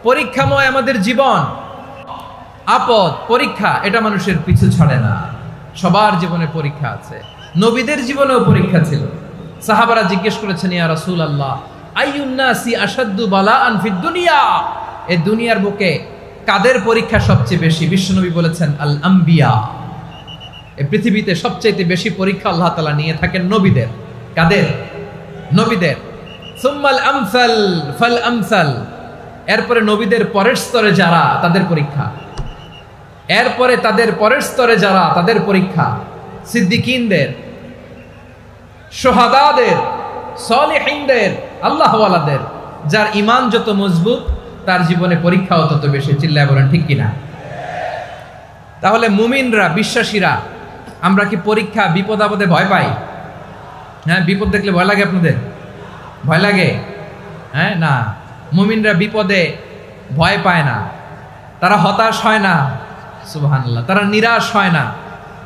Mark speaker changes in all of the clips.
Speaker 1: পরীক্ষাময় আমাদের জীবন। আপদ পরীক্ষা এটা মানুষের পিছু ছাড়ে না, সবার জীবনে পরীক্ষা আছে। নবীদের জীবনেও পরীক্ষা ছিল। সাহাবারা জিজ্ঞেস করেছেন, ইয়া রাসূলুল্লাহ আইয়ুন নাসি আশাদ্দু বালাআন ফিদ দুনিয়া, এই দুনিয়ার বুকে কাদের পরীক্ষা সবচেয়ে বেশি? বিশ্বনবী বলেছেন আল আম্বিয়া, এই পৃথিবীতে সবচেয়ে বেশি পরীক্ষা আল্লাহ তাআলা নিয়ে থাকেন নবীদের। কাদের? নবীদের। সুম্মাল আমসাল ফাল আমসাল, এরপরে নবীদের পরের স্তরে যারা তাদের পরীক্ষা, এরপরে তাদের পরের স্তরে যারা তাদের পরীক্ষা, সিদ্দিকিনদের, শুহাদাদের, সালিহিনদের, আল্লাহওয়ালাদের। যার ঈমান যত মজবুত তার জীবনে পরীক্ষাও তত বেশি। চিল্লায় বলেন ঠিক কিনা? তাহলে মুমিনরা, বিশ্বাসীরা, আমরা কি পরীক্ষা বিপদ আপদে ভয় পাই? হ্যাঁ, বিপদ দেখলে ভয় লাগে আপনাদের? ভয় লাগে? হ্যাঁ না, মুমিনরা বিপদে ভয় পায় না, তারা হতাশ হয় না, সুবহানাল্লাহ, তারা নিরাশ হয় না।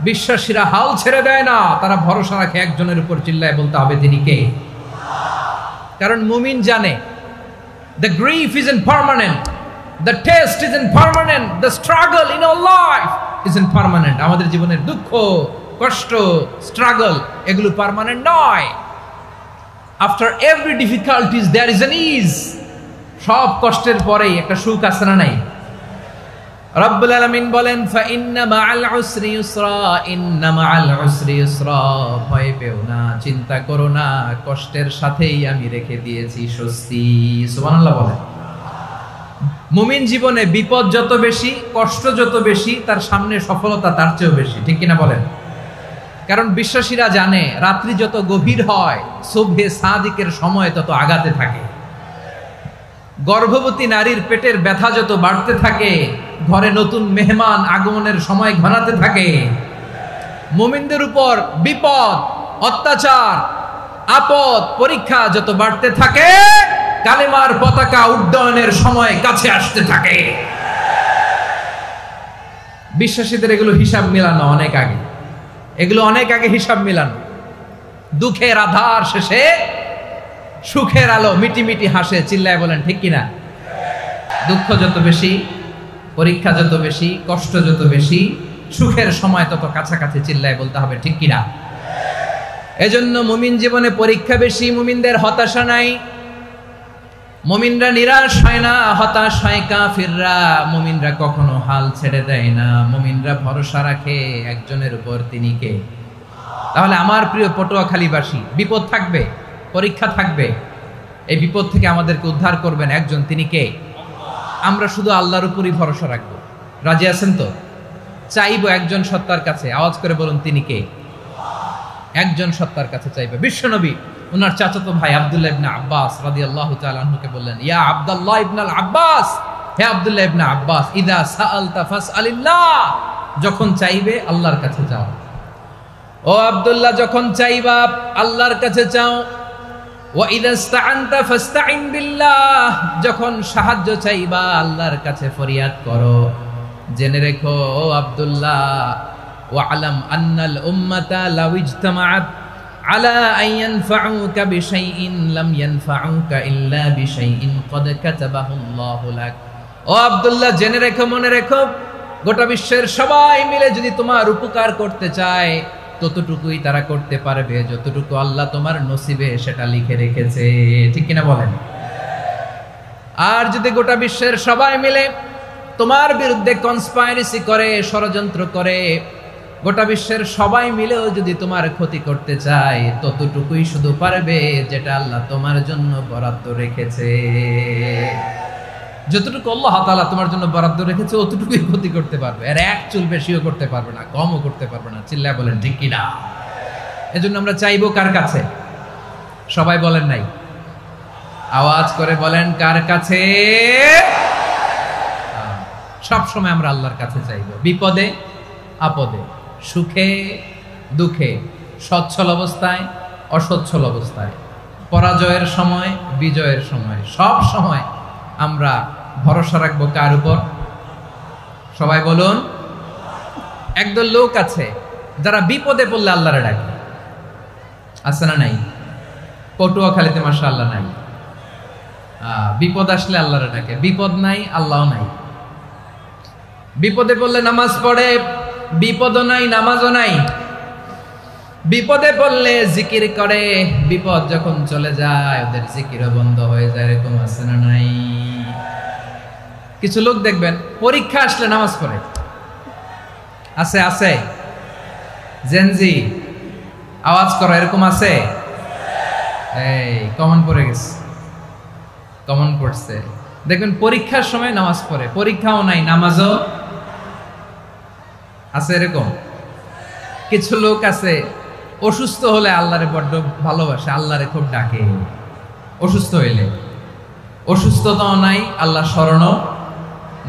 Speaker 1: বিশ্বাসীরা হাল ছেড়ে দেয় না, তারা ভরসা রাখে একজনের উপর। চিল্লায় বলতে হবে তিনি কে? কারণ মুমিন জানে the grief isn't permanent, the test isn't permanent, the struggle in our life isn't permanent. আমাদের জীবনের দুঃখ, কষ্ট, স্ট্রাগল এগুলো পার্মানেন্ট নয়। after every difficulties there is an ease. সব কষ্টের পরেই একটা সুখ আছে না নাই? রব্বুল আলামিন বলেন ফা ইন্না মাআল উসরি ইউসরা, ইন্না মাআল উসরি ইউসরা, ভয় পেও না, চিন্তা করো না, কষ্টের সাথেই আমি রেখে দিয়েছি স্বস্তি। সুবহানাল্লাহ বলেন। মুমিন জীবনে বিপদ যত বেশি, কষ্ট যত বেশি, তার সামনে সফলতা তার চেয়েও বেশি। ঠিক কিনা বলেন? কারণ বিশ্বাসীরা জানে রাত্রি যত গভীর হয় সুবহে সাদিকের সময় তত আগাতে থাকে। গর্ভবতী নারীর পেটের ব্যথা যত বাড়তে থাকে, ঘরে নতুন মেহমান আগমনের সময় ঘনাতে থাকে। মুমিনদের উপর বিপদ, অত্যাচার, আপদ, পরীক্ষা যত বাড়তে থাকে, কালেমার পতাকা উড্ডয়নের সময় কাছে আসতে থাকে। বিশ্বাসীদের এগুলো হিসাব মিলানো অনেক আগে, এগুলো অনেক আগে হিসাব মিলানো। দুঃখের আধার শেষে সুখের আলো মিটি মিটি হাসে। চিল্লায় বলেন ঠিক কিনা? দুঃখ যত বেশি, পরীক্ষা যত বেশি, কষ্ট যত বেশি, সুখের সময় তত কাছাকাছি। চিল্লায় বলতে হবে ঠিক কিনা? এজন্য মুমিন জীবনে পরীক্ষা বেশি, মুমিনদের হতাশা নাই, মুমিনরা নিরাশ হয় না, হতাশ হয় কাফিররা। মুমিনরা কখনো হাল ছেড়ে দেয় না, মুমিনরা ভরসা রাখে একজনের উপর, তিনি কে? তাহলে আমার প্রিয় পটুয়াখালীবাসী, বিপদ থাকবে, পরীক্ষা থাকবে, এই বিপদ থেকে আমাদেরকে উদ্ধার করবেন একজন, তিনি কে? আমরা শুধু আল্লাহর উপরই ভরসা রাখবো। রাজি আছেন তো? চাইবো একজন সত্তার কাছে। আওয়াজ করে বলুন তিনি কে? একজন সত্তার কাছে চাইবে। বিশ্বনবী ওনার চাচাতো ভাই আব্দুল্লাহ ইবনে আব্বাস রাদিয়াল্লাহু তাআলা আনহুকে বললেন, ইয়া আব্দুল্লাহ ইবনে আব্বাস, হে আব্দুল্লাহ ইবনে আব্বাস, ইদা সাআলতা ফাসআলিল্লাহ, যখন চাইবে আল্লাহর কাছে যাও। ও আব্দুল্লাহ, যখন চাইবা আল্লাহর কাছে চাও। ওয়া ইদা ইসতাআনতা ফাসতাইন বিল্লাহ, যখন সাহায্য চাইবা আল্লাহর কাছে ফরিয়াদ করো। জেনে রেখো ও আব্দুল্লাহ, ওয়া'লাম আন্নাল উম্মাতা লাউ ইজতামাআত আলা আন ইয়ানফাউকা বিশাইইন লাম ইয়ানফাউকা ইল্লা বিশাইইন ক্বাদ কাতাবাহু আল্লাহু লাক। ও আব্দুল্লাহ, জেনে রেখো, মনে রেখো, গোটা বিশ্বের সবাই মিলে যদি তোমার উপকার করতে চায় ততটুকুই তারা করতে পারবে যতটুকু আল্লাহ তোমার নসিবে সেটা লিখে রেখেছে। ঠিক কিনা বলেন? আর যদি গোটা বিশ্বের সবাই মিলে তোমার বিরুদ্ধে কনস্পাইরেসি করে, ষড়যন্ত্র করে, গোটা বিশ্বের সবাই মিলেও যদি তোমার ক্ষতি করতে চায় ততটুকুই শুধু পারবে যেটা আল্লাহ তোমার জন্য বরাদ্দ রেখেছে। যতটুকু আল্লাহ তাআলা তোমার জন্য বরাদ্দ রেখেছে অতটুকুই ক্ষতি করতে পারবে, আর এক চুল বেশিও করতে পারবে না, কমও করতে পারবে না। চিল্লায় বলেন ঠিক কিনা? এজন্য আমরা চাইবো কার কাছে? সবাই বলেন নাই, আওয়াজ করে বলেন কার কাছে? সব সময় আমরা আল্লাহর কাছে চাইবো, বিপদে আপদে, সুখে দুঃখে, সচ্ছল অবস্থায় অসচ্ছল অবস্থায়, পরাজয়ের সময় বিজয়ের সময়, সব সময় আমরা ভরসা রাখবো কার উপর? সবাই বলুন। একদল লোক আছে যারা বিপদে পড়লে আল্লাহরে ডাকে, আছে না নাই? পটুয়াখালীতে মাশাআল্লাহ নাই। বিপদ আসলে আল্লাহরে ডাকে, বিপদ নাই আল্লাহ নাই। বিপদে পড়লে নামাজ পড়ে, বিপদও নাই নামাজও নাই। বিপদে পড়লে জিকির করে, বিপদ যখন চলে যায় ওদের জিকিরও বন্ধ হয়ে যায়। এরকম আছে না নাই? কিছু লোক দেখবেন পরীক্ষা আসলে নামাজ পড়ে, আছে আছে। জেনজি আওয়াজ করো, এরকম আছে? এই কমন পড়ে গেছে, কমন পড়ছে। দেখবেন পরীক্ষার সময় নামাজ পড়ে, পরীক্ষাও নাই নামাজও আছে। এরকম কিছু লোক আছে অসুস্থ হলে আল্লাহরে বড্ড ভালোবাসে, আল্লাহরে খুব ডাকে। অসুস্থ হইলে অসুস্থতাও নাই, আল্লাহ স্মরণও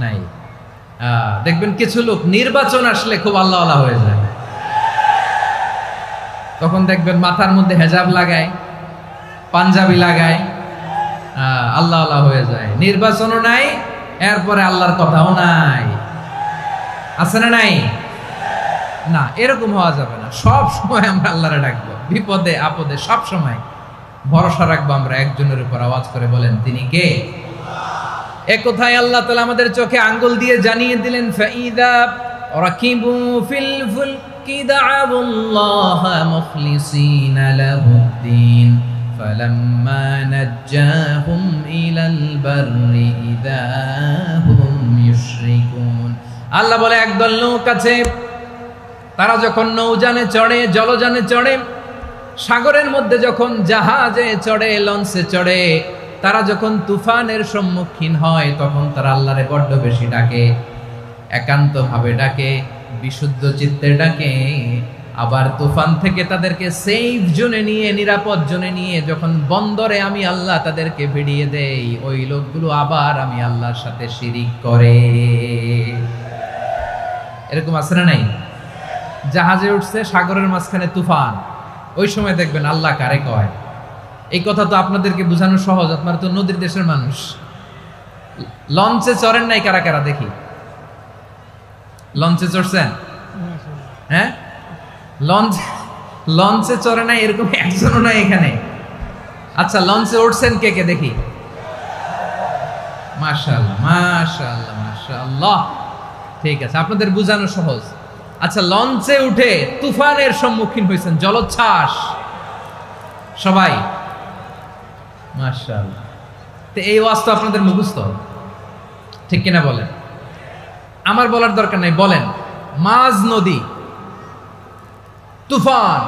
Speaker 1: নাই। দেখবেন কিছু লোক নির্বাচন আসলে খুব আল্লাহওয়ালা হয়ে যায়। তখন দেখবেন মাথার মধ্যে হেজাব লাগায়, পাঞ্জাবি লাগায়, আল্লাহওয়ালা হয়ে যায়। নির্বাচনও নাই, এরপরে আল্লাহর কথাও নাই। আছে না নাই? না, এরকম হওয়া যাবে না। সব সময় আমরা আল্লাহরে ডাকবো, বিপদে আপদে সব সময় ভরসা রাখবো আমরা একজনের উপর। আওয়াজ করে বলেন, তিনি কে? এ কথায় আল্লাহ তাআলা আমাদের চোখে আঙ্গুল দিয়ে জানিয়ে দিলেন, ফাইদা রাকিবু ফিল ফুলকি দা'আবুল্লাহা মুখলিসিনা লাহুদ্দিন ফালাম্মা নাজ্জাহুম ইলাল বাররি ইযা হুম ইউশরিকুন। আল্লাহ বলে, একদল লোক আছে, তারা যখন নৌযানে চড়ে, জলযানে চড়ে, সাগরের মধ্যে যখন জাহাজে চড়ে, লঞ্চে চড়ে, তারা যখন তুফানের সম্মুখীন হয় তখন তারা আল্লাহরে বড্ড বেশি ডাকে, একান্ত ভাবে ডাকে, বিশুদ্ধ চিত্তে ডাকে। আবার তুফান থেকে তাদেরকে সেফ জোনে নিয়ে, নিরাপদ জোনে নিয়ে যখন বন্দরে আমি আল্লাহ তাদেরকে ভিড়িয়ে দেই, ওই লোকগুলো আবার আমি আল্লাহর সাথে শিরিক করে। এরকম আছে না নাই? জাহাজে উঠছে, সাগরের মাঝখানে তুফান, ওই সময় দেখবেন আল্লাহ কারে কয়। এই কথা তো আপনাদেরকে বোঝানো সহজ, আপনারা তো নদীর দেশের মানুষ। লঞ্চে চড়েন নাই কারা কারা দেখি? লঞ্চে চড়ছেন? হ্যাঁ, লঞ্চে চড়ে নাই এরকম একজনও নাই এখানে। আচ্ছা, লঞ্চে উঠছেন কে কে দেখি? মাশাআল্লাহ মাশাআল্লাহ মাশাআল্লাহ। ঠিক আছে, আপনাদের বোঝানো সহজ। আচ্ছা, লঞ্চে উঠে তুফানের সম্মুখীন হয়েছেন, জলোচ্ছ্বাস সবাই, মাশাআল্লাহ। তো এই ওয়াজ তো আপনাদের মুখস্থ, ঠিক কিনা বলেন? আমার বলার দরকার নাই, বলেন। মাঝ নদী, তুফান,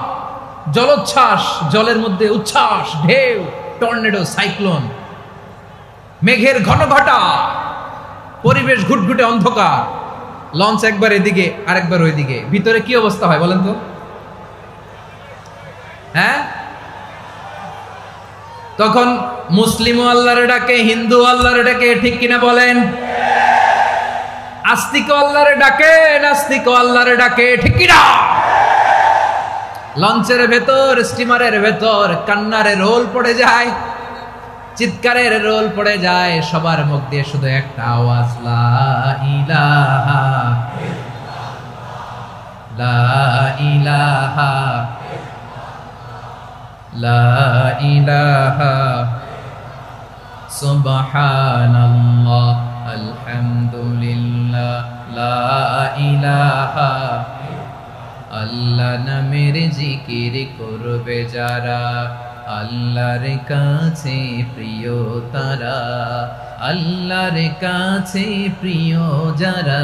Speaker 1: জলোচ্ছ্বাস, জলের মধ্যে উচ্ছ্বাস, ঢেউ, টর্নেডো, সাইক্লোন, মেঘের ঘনঘটা, পরিবেশ ঘুটঘুটে অন্ধকার, লঞ্চ একবার এদিকে আরেকবার ওইদিকে, ভিতরে কি অবস্থা হয় বলেন তো? হ্যাঁ, তখন মুসলিমও আল্লাহরে ডাকে, হিন্দু আল্লাহরে ডাকে, ঠিক কিনা বলেন? আস্তিকও আল্লাহরে ডাকে, নাস্তিকও আল্লাহরে ডাকে, ঠিক কিনা? লঞ্চের ভেতর, স্টিমারের ভেতর কান্নারে রোল পড়ে যায়, চিৎকারের রোল পড়ে যায়, সবার মুখ দিয়ে শুধু একটা আওয়াজ, লা ইলাহা লা ইলাহা লা ইলাহা সুবহানাল্লাহ আলহামদুলিল্লাহ লা ইলাহা। আল্লাহ নামের জিকির করবে যারা, আল্লাহর কাছে প্রিয় তারা, আল্লাহর কাছে প্রিয় যারা,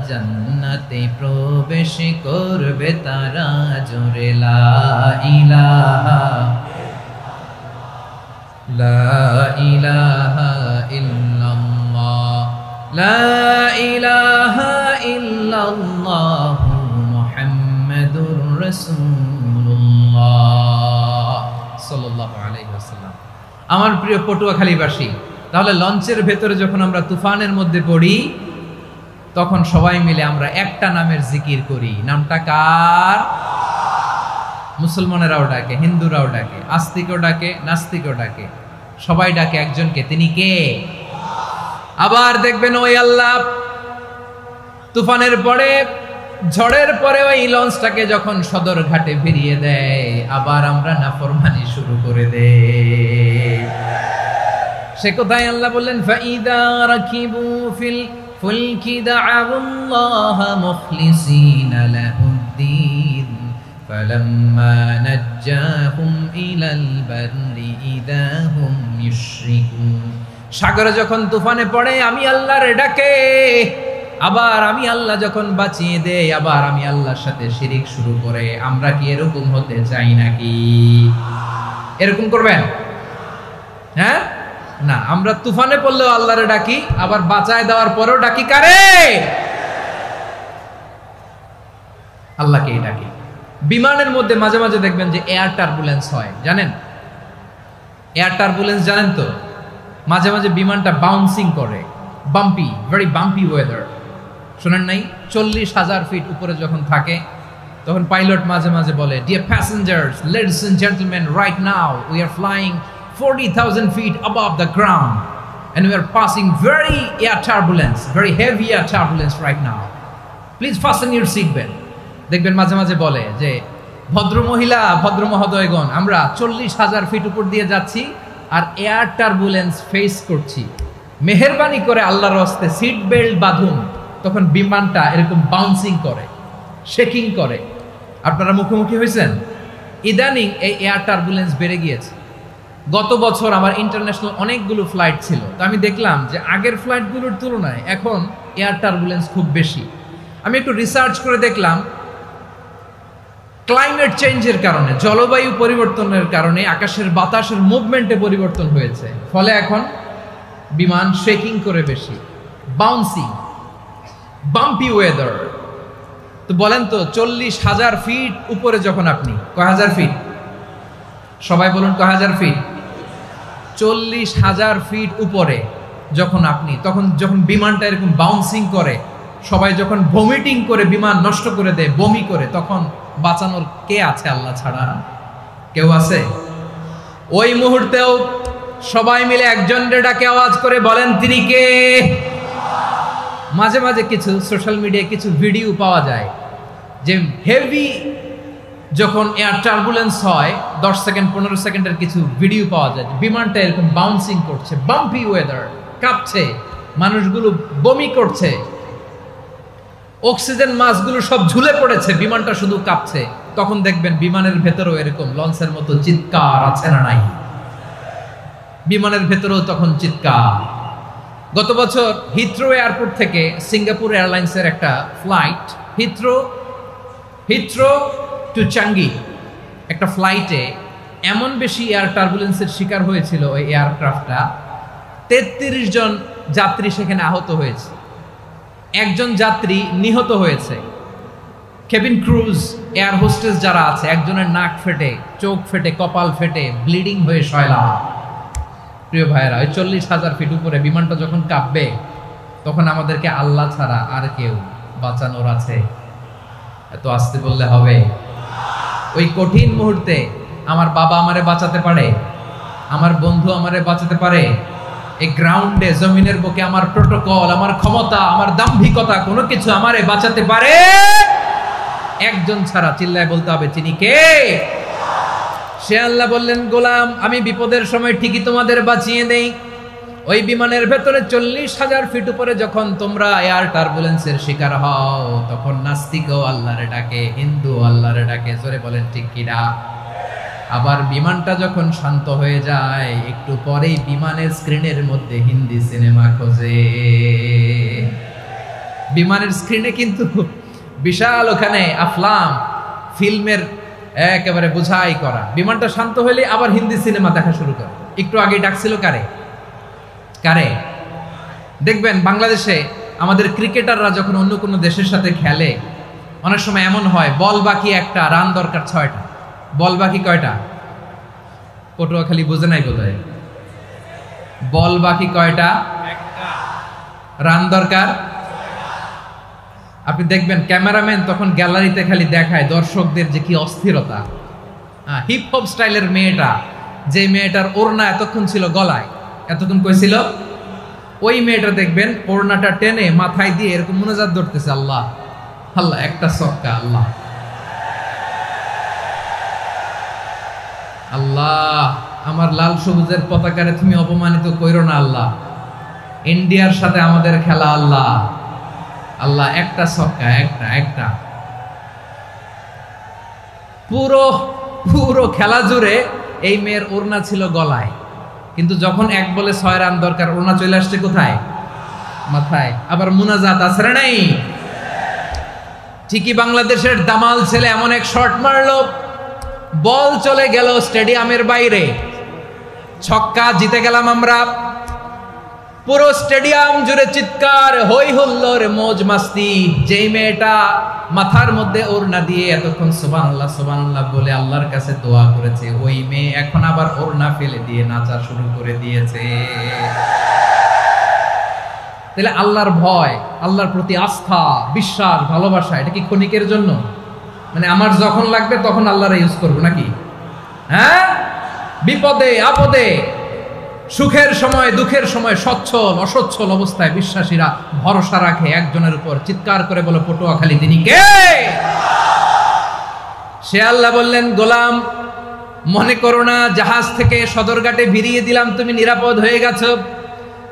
Speaker 1: জান্নাতে প্রবেশ করবে তারা, জোরে লা ইলাহা লা ইলাহা ইল্লাল্লাহ লা ইলাহা ইল্লাল্লাহ মুহাম্মাদুর রাসূলুল্লাহ সাল্লাল্লাহু আলাইহি ওয়াসাল্লাম। আমার প্রিয় পটুয়াখালীবাসী, তাহলে লঞ্চের ভেতরে যখন আমরা তুফানের মধ্যে পড়ি তখন সবাই মিলে আমরা একটা নামের জিকির করি। নামটা কার? মুসলমানেরাও ডাকে, হিন্দুরাও ডাকে, আস্তিকও ডাকে, নাস্তিকও ডাকে, সবাই ডাকে একজনকে, তিনি কে? আবার দেখবেন ওই আল্লাহ তুফানের পরে, ঝড়ের পরে ওই লঞ্চটাকে যখন সদর ঘাটে ফিরিয়ে দেয়, আবার আমরা নাফরমানি শুরু করে দেই। সে কোথায় আল্লাহ বললেন ফাইদা রাকিবু ফিল ফুলকি দা'আউল্লাহ মুখলিসিনা লাহুদ্দিন ফালাম্মা নাজ্জাহুম ইলাল বাররি ইযা হুম ইউশরিকুন। সাগরে যখন তুফানে পড়ে আমি আল্লাহর ডাকে, আবার আমি আল্লাহ যখন বাঁচিয়ে দেই, আবার আমি আল্লাহর সাথে শিরিক শুরু করে। আমরা কি এরকম হতে চাই নাকি? এরকম করবেন? হ্যাঁ না, আমরা তুফানে পড়লেও আল্লাহরে ডাকি, আবার বাঁচায় দেওয়ার পরেও ডাকি কারে? আল্লাহকেই ডাকি। বিমানের মধ্যে মাঝে মাঝে দেখবেন যে এয়ার টার্বুলেন্স হয়, জানেন? এয়ার টার্বুলেন্স জানেন তো? মাঝে মাঝে বিমানটা বাউন্সিং করে, বাম্পি, ভেরি বাম্পি ওয়েদার। শোনেন নাই? 40,000 ফিট উপরে যখন থাকে তখন পাইলট মাঝে মাঝে বলে, dear passengers, ladies and gentleman, right now we are flying 40,000 feet above the ground and we are passing very air turbulence, very heavy air turbulence right now. Please fasten your seat belt. দেখবেন মাঝে মাঝে বলে যে ভদ্র মহিলা, ভদ্র মহোদয়গণ, আমরা 40,000 ফিট উপর দিয়ে যাচ্ছি আর এয়ার টার্বুলেন্স ফেস করছি, মেহেরবানি করে আল্লাহর রাস্তে সিট বেল্ট বাঁধুন। তখন বিমানটা এরকম বাউন্সিং করে, শেকিং করে। আপনারা মুখোমুখি হয়েছেন? ইদানিং এই এয়ার টার্বুলেন্স বেড়ে গিয়েছে। গত বছর আমার ইন্টারন্যাশনাল অনেকগুলো ফ্লাইট ছিল, তো আমি দেখলাম যে আগের ফ্লাইটগুলোর তুলনায় এখন এয়ার টার্বুলেন্স খুব বেশি। আমি একটু রিসার্চ করে দেখলাম ক্লাইমেট চেঞ্জের কারণে, জলবায়ু পরিবর্তনের কারণে আকাশের বাতাসের মুভমেন্টে পরিবর্তন হয়েছে, ফলে এখন বিমান শেকিং করে বেশি, বাউন্সিং, বাম্পি ওয়েদার। তো বলেন তো 40,000 ফিট উপরে যখন আপনি, কয় হাজার ফিট? সবাই বলুন কয় হাজার ফিট? 40,000 ফিট উপরে যখন আপনি, তখন যখন বিমানটা এরকম বাউন্সিং করে, সবাই যখন ভমিটিং করে বিমান নষ্ট করে দেয়, বমি করে, তখন বাঁচানোর কে আছে আল্লাহ ছাড়া? কেউ আছে? ওই মুহূর্তেও সবাই মিলে একজনের ডাকে আওয়াজ করে বলেন তিনি কে? মাঝে মাঝে কিছু সোশ্যাল মিডিয়ায় কিছু ভিডিও পাওয়া যায় যে হেভি যখন এয়ার টার্বুলেন্স হয় 10 সেকেন্ড 15 সেকেন্ডের কিছু ভিডিও পাওয়া যায়, বিমানটা এরকম বাউন্সিং করছে, বাম্পি ওয়েদার, কাঁপছে, মানুষগুলো বমি করছে, অক্সিজেন মাস্কগুলো সব ঝুলে পড়েছে, বিমানটা শুধু কাঁপছে। তখন দেখবেন বিমানের ভেতরেও এরকম লঞ্চের মতো চিৎকার আছে না নাই? বিমানের ভেতরেও তখন চিৎকার। গত বছর হিথ্রো এয়ারপোর্ট থেকে সিঙ্গাপুর এয়ারলাইন্সের একটা ফ্লাইট, হিথ্রো টু চাঙ্গি, একটা ফ্লাইটে এমন বেশি এয়ার টার্বুলেন্সের শিকার হয়েছিল ওই এয়ারক্রাফটটা, 33 জন যাত্রী সেখানে আহত হয়েছে, একজন যাত্রী নিহত হয়েছে। কেবিন ক্রুজ, এয়ার হোস্টেস যারা আছে, একজনের নাক ফেটে, চোখ ফেটে, কপাল ফেটে, ব্লিডিং হয়ে শয়লা। প্রিয় ভাইয়েরা, ওই 40,000 ফিট উপরে বিমানটা যখন কাঁপবে, তখন আমাদেরকে আল্লাহ ছাড়া আর কেউ বাঁচানোর আছে? এত আস্তে বললে হবে? ওই কঠিন মুহূর্তে আমার বাবা আমারে বাঁচাতে পারে, আমার বন্ধু আমারে বাঁচাতে পারে। এই গ্রাউন্ডে, জমিনের বুকে আমার প্রোটোকল, আমার ক্ষমতা, আমার দাম্ভিকতা কোনো কিছু আমারে বাঁচাতে পারে? একজন ছাড়া। চিল্লায় বলতে হবে তিনি কে? সে আল্লাহ বললেন, গোলাম আমি বিপদের সময় ঠিকই তোমাদের বাঁচিয়ে দেই। ওই বিমানের ভেতরে 40,000 ফিট উপরে যখন তোমরা এয়ার টার্বুলেন্সের শিকার হও, তখন নাস্তিকও আল্লাহরে ডাকে, হিন্দু আল্লাহরে ডাকে। জোরে বলেন ঠিক কিনা? আবার বিমানটা যখন শান্ত হয়ে যায়, একটু পরেই বিমানের স্ক্রিনের মধ্যে হিন্দি সিনেমা খোঁজে। বিমানের স্ক্রিনে কিন্তু বিশাল ওখানে আফলাম ফিল্মের একেবারে বোঝাই করা। বিমানটা শান্ত হইলে আবার হিন্দি সিনেমা দেখা শুরু করে। একটু আগে ডাকছিল কারে? দেখবেন বাংলাদেশে আমাদের ক্রিকেটাররা যখন অন্য কোনো দেশের সাথে খেলে, অনেক সময় এমন হয় বল বাকি একটা, রান দরকার 6টা। বল বাকি কয়টা? পটুয়াখালী বুঝে নাই বোধহয়। বল বাকি কয়টা? রান দরকার। আপনি দেখবেন ক্যামেরাম্যান তখন গ্যালারিতে খালি দেখায় দর্শকদের যে কি অস্থিরতা। হিপ হপ স্টাইলের মেয়েটা, যে মেয়েটার ওড়না এতক্ষণ ছিল গলায়, এতক্ষণ কইছিল, ওই মেয়েটা দেখবেন ওড়নাটা টেনে মাথায় দিয়ে এরকম মুনাজাত ধরতেছে, আল্লাহ আল্লাহ, একটা সক্কা, আল্লাহ আল্লাহ আমার লাল সবুজের পতাকারে তুমি অপমানিত কইরো না আল্লাহ। ইন্ডিয়ার সাথে আমাদের খেলা আল্লাহ, আল্লাহ একটা ছক্কা, একটা পুরো পুরো খেলা জুড়ে এই মেয়ের ওড়না ছিল গলায়, কিন্তু যখন এক বলে 6 রান দরকার ওড়না চলে আসছে কোথায়? মাথায়। আবার মুনাজাত আছে না নাই? ঠিকই বাংলাদেশের দামাল ছেলে এমন এক শট মারলো, বল চলে গেল স্টেডিয়ামের বাইরে, ছক্কা, জিতে গেলাম আমরা। পুরো স্টেডিয়াম জুড়ে চিৎকার, হই হুল্লোড়, মৌজ মাস্তি। যেই মেয়েটা মাথার মধ্যে ওড়না দিয়ে এতক্ষণ সুবহানাল্লাহ সুবহানাল্লাহ বলে আল্লাহর কাছে দোয়া করেছে, ওই মেয়ে এখন আবার ওড়না ফেলে দিয়ে নাচা শুরু করে দিয়েছে। তাহলে আল্লাহর ভয়, আল্লাহর প্রতি আস্থা, বিশ্বাস, ভালোবাসা, এটা কি ক্ষণিকের জন্য? মানে আমার যখন লাগবে তখন আল্লাহর ইউজ করবো নাকি? হ্যাঁ, বিপদে আপদে, সুখের সময় দুঃখের সময় সচ্ছল অসচ্ছল অবস্থায় বিশ্বাসীরা ভরসা রাখে একজনের উপর। চিৎকার করে বলো, পটুয়াখালী তিনি কে? সে আল্লাহ বললেন, গোলাম মনে করো না জাহাজ থেকে সদরঘাটে ভিড়িয়ে দিলাম তুমি নিরাপদ হয়ে গেছো।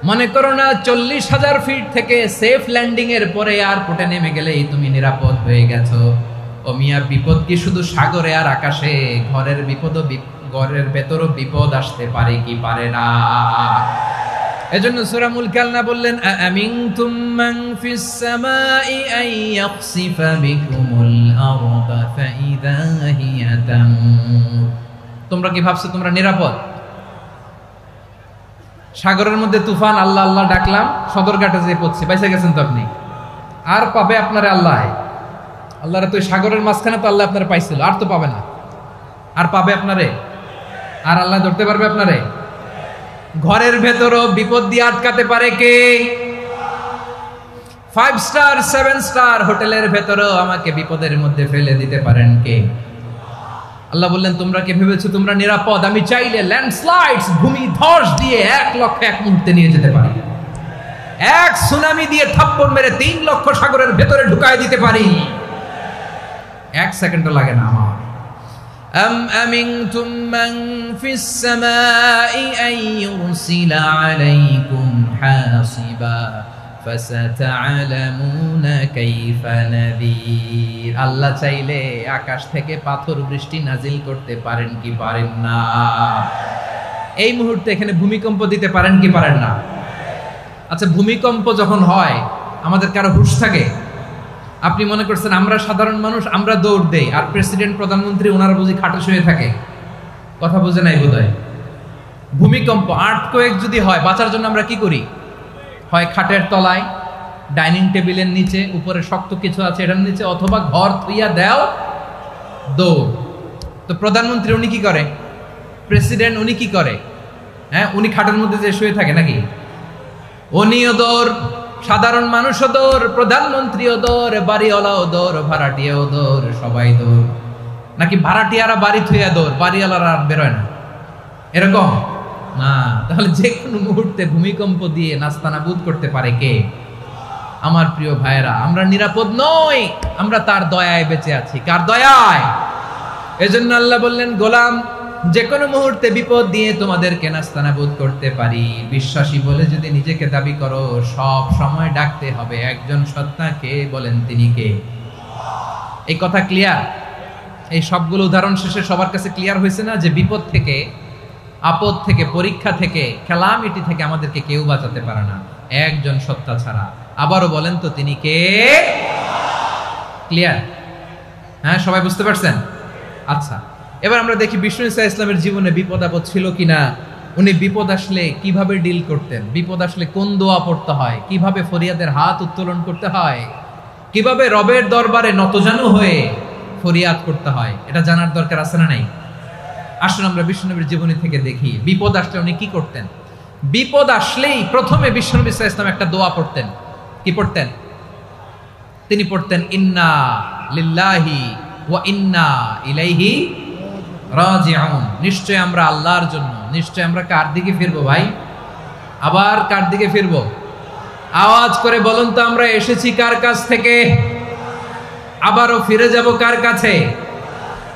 Speaker 1: মনে করো না 40,000 ফিট থেকে সেফ ল্যান্ডিং এর পরে এয়ারপোর্টে নেমে গেলেই তুমি নিরাপদ হয়ে গেছো। ও মিয়া, বিপদ কি শুধু সাগরে আর আকাশে? ঘরের বিপদও, ঘরের ভেতরও বিপদ আসতে পারে কি পারে না? এজন্য সূরা মুলক আল্লাহ বললেন, আমিনতুম মান ফিস সামাই আন ইয়াখসিফা বিকুমুল আরদা ফাইযা হিয়া তামুর। তোমরা কি ভাবছো তোমরা নিরাপদ? সাগরের মধ্যে তুফান, আল্লাহ আল্লাহ ডাকলাম, সদরঘাটে যেয়ে পড়ছি, বাইসা গেছেন তো আপনি। আর পাবে আপনারে আল্লাহ? আল্লাহরে তো সাগরের মাঝখানে তো আল্লাহ আপনারে পাইছিল, আর তো পাবে না। আর পাবে আপনারে? আর আল্লাহ ধরতে পারবে আপনারে? ঘরের ভেতরও বিপদ দিয়ে আটকাতে পারে কে? 5 স্টার 7 স্টার হোটেলের ভেতরও আমাকে বিপদের মধ্যে ফেলে দিতে পারেন কে? আল্লাহ বললেন, তোমরা কি ভেবেছো তোমরা নিরাপদ? আমি চাইলে ল্যান্ডস্লাইডস, ভূমি ধস দিয়ে 1 লক্ষ এক মুহূর্তে নিয়ে যেতে পারি। এক সুনামি দিয়ে থাপ্পড় মেরে 3 লক্ষ সাগরের ভেতরে ঢুকায় দিতে পারি। 1 সেকেন্ডও লাগে না আমার। أم أمنتم من في السماء أن يرسل عليكم حاصبا فستعلمون كيف نذير। আল্লাহ চাইলে আকাশ থেকে পাথর বৃষ্টি নাজিল করতে পারেন কি পারেন না? এই মুহূর্তে এখানে ভূমিকম্প দিতে পারেন কি পারেন না? আচ্ছা, ভূমিকম্প যখন হয় আমাদের কারো হুঁশ থাকে? আপনি মনে করছেন আমরা সাধারণ মানুষ, আমরা দৌড় দেই, আর প্রেসিডেন্ট প্রধানমন্ত্রী ওনারা বুঝি খাটে শুয়ে থাকে? কথা বুঝে নাই বোধহয়। ভূমিকম্প, আর্থকোয়েক যদি হয়, বাঁচার জন্য আমরা কি করি? হয় খাটের তলায়, ডাইনিং টেবিলের নিচে, উপরে শক্ত কিছু আছে এটার নিচে, অথবা ঘর থুইয়া দেও, দৌড়। তো প্রধানমন্ত্রী উনি কি করে? প্রেসিডেন্ট উনি কি করে? হ্যাঁ, উনি খাটের মধ্যে যে শুয়ে থাকে নাকি? উনিও দৌড়, সাধারণ মানুষও দৌড়, প্রধানমন্ত্রীও দৌড়, বাড়িওয়ালাও দৌড়, ভাড়াটিয়াও দৌড়, সবাই দৌড়। নাকি ভাড়াটিয়ারা বাড়ি থুইয়া দৌড়, বাড়িওয়ালারা আর বেরোয় না? এরকম না। তাহলে যে কোনো মুহূর্তে ভূমিকম্প দিয়ে নাস্তানাবুদ করতে পারে কে? আমার প্রিয় ভাইয়েরা, আমরা নিরাপদ নই, আমরা তার দয়ায় বেঁচে আছি। কার দয়ায়? এজন্য আল্লাহ বললেন, গোলাম যে কোনো মুহূর্তে বিপদ দিয়ে তোমাদেরকে নাস্তানাবুদ করতে পারি। বিশ্বাসী বলে যদি নিজেকে দাবি করো, সব সময় ডাকতে হবে একজন সত্তাকে। বলেন তিনি কে? এই কথা ক্লিয়ার? এই সবগুলো উদাহরণ শেষে সবার কাছে ক্লিয়ার হয়েছে না যে বিপদ থেকে, আপদ থেকে, পরীক্ষা থেকে, ক্যালামিটি থেকে আমাদেরকে কেউ বাঁচাতে পারে না একজন সত্তা ছাড়া। আবারও বলেন তো তিনি কে? ক্লিয়ার? হ্যাঁ, সবাই বুঝতে পারছেন? আচ্ছা, এবার আমরা দেখি বিষ্ণু ঈসা ইসলামের জীবনে বিপদ আপদ ছিল কিনা। উনি বিপদ আসলে কিভাবে ডিল করতেন, বিপদ আসলে কোন দোয়া পড়তে হয়, কিভাবে ফরিয়াদের হাত উত্তোলন করতে হয়, কিভাবে রবের দরবারে নতজানু হয়ে ফরিয়াদ করতে হয়, এটা জানার দরকার আছে না নাই? আসুন আমরা বিষ্ণুনবীর জীবনী থেকে দেখি বিপদ আসলে উনি কি করতেন। বিপদ আসলেই প্রথমে বিষ্ণু ঈসা ইসলাম একটা দোয়া পড়তেন। কি পড়তেন? তিনি পড়তেন, ইন্না লিল্লাহি ওয়া ইন্না ইলাইহি রাজিউন। নিশ্চয় আমরা আল্লাহর জন্য, নিশ্চয় আমরা কার দিকে ফিরবো ভাই? আবার কার দিকে ফিরবো? আওয়াজ করে বলুন তো, আমরা এসেছি কার কাছ থেকে? আবারও ফিরে যাব কার কাছে?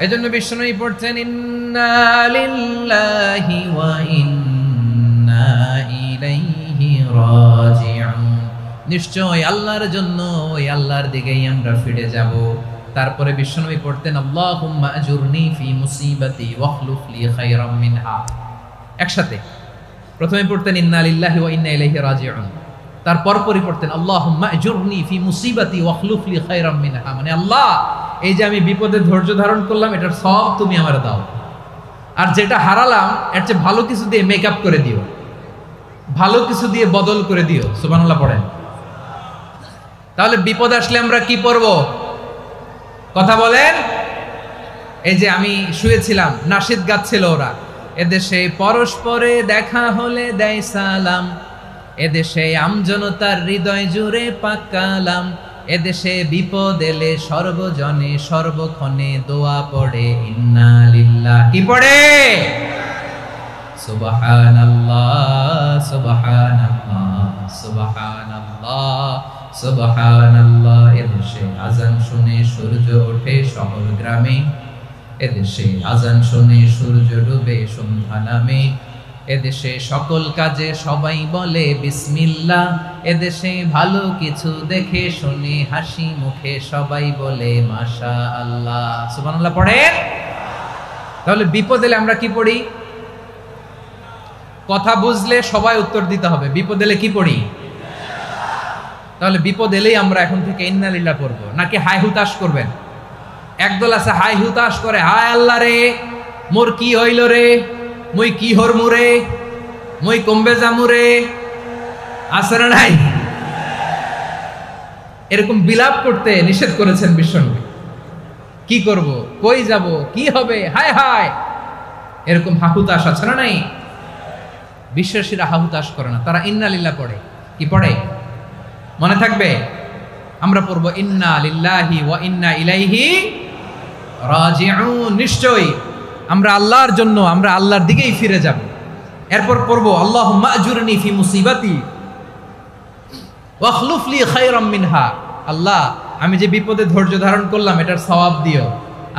Speaker 1: এজন্য বিষ্ণুই পড়ছেন ইন্না লিল্লাহি ওয়া ইন্না ইলাইহি রাজিউন, নিশ্চয় আল্লাহর জন্য ওই আল্লাহর দিকেই আমরা ফিরে যাব। তারপরে বিষ্ণুই পড়তেন আল্লাহুম্মা আজুরনি ফি মুসিবাতি ওয়াখলুফ লি খায়রাম মিনহা। একসাথে প্রথমে পড়তেন ইন্না লিল্লাহি ওয়া ইন্না ইলাইহি রাজিউন, তারপর পড়তেন আল্লাহুম্মা আজুরনি ফি মুসিবাতি ওয়াখলুফ লি খায়রাম মিনহা, মানে আল্লাহ এই যে আমি বিপদে ধৈর্য ধারণ করলাম এটার সব তুমি আমার দাও, আর যেটা হারালাম এর চেয়ে ভালো কিছু দিয়ে মেকআপ করে দিও, ভালো কিছু দিয়ে বদল করে দিও। সুবহানাল্লাহ পড়েন। তাহলে বিপদ আসলে আমরা কি পড়ব? কথা বলেন। এই যে আমি শুয়েছিলাম, নাশিদ গাচ্ছিল ওরা, এদেশে পরস্পরে দেখা হলে দেয় সালাম, এদেশে আমজনতার হৃদয় জুড়ে পাকালাম, এদেশে বিপদ এলে সর্বজনে সর্বক্ষণে দোয়া পড়ে ইন্না লিল্লাহ, কি পড়ে? সুবহানাল্লাহ সুবহানাল্লাহ সুবহানাল্লাহ সুবহানাল্লাহ। এদেশে আজান শুনে সূর্য ওঠে শহর গ্রামে, এদেশে আজান শুনে সূর্য ডুবে সন্ধ্যা নামে, এদেশে সকল কাজে সবাই বলে বিসমিল্লাহ, এদেশে ভালো কিছু দেখে শুনে হাসি মুখে সবাই বলে মাশাআল্লাহ। সুবহানাল্লাহ পড়েন। তাহলে বিপদ এলে আমরা কি পড়ি? কথা বুঝলে সবাই উত্তর দিতে হবে, বিপদ এলে কি পড়ি? তাহলে বিপদ এলেই আমরা এখন থেকে ইন্না লিল্লাহ পড়বো, নাকি হাই হুতাশ করবেন? একদল আছে হাই হুতাশ করে, হায় আল্লাহ রে মোর কি হইল রে, মুই কি হরমু রে, মুই কমবে জামু রে, আছে না নাই? এরকম বিলাপ করতে নিষেধ করেছেন বিশ্বনবী। কি করব, কই যাব, কি হবে, হায় হায়, এরকম হাহুতাশ আছে না নাই? বিশ্বাসীরা হাহুতাশ করে না, তারা ইন্না লিল্লাহ পড়ে। কি পড়ে মনে থাকবে? আমরা পড়ব ইন্না লিল্লাহি ওয়া ইন্না ইলাইহি রাজিউন, নিশ্চয়ই আমরা আল্লাহর জন্য, আমরা আল্লাহর দিকেই ফিরে যাব। এরপর পড়ব আল্লাহুম্মা আজুরনি ফি মুসিবাতি ওয়াখলুফ লি খায়রাম মিনহা, আল্লাহ আমি যে বিপদে ধৈর্য ধারণ করলাম এটার সওয়াব দিও,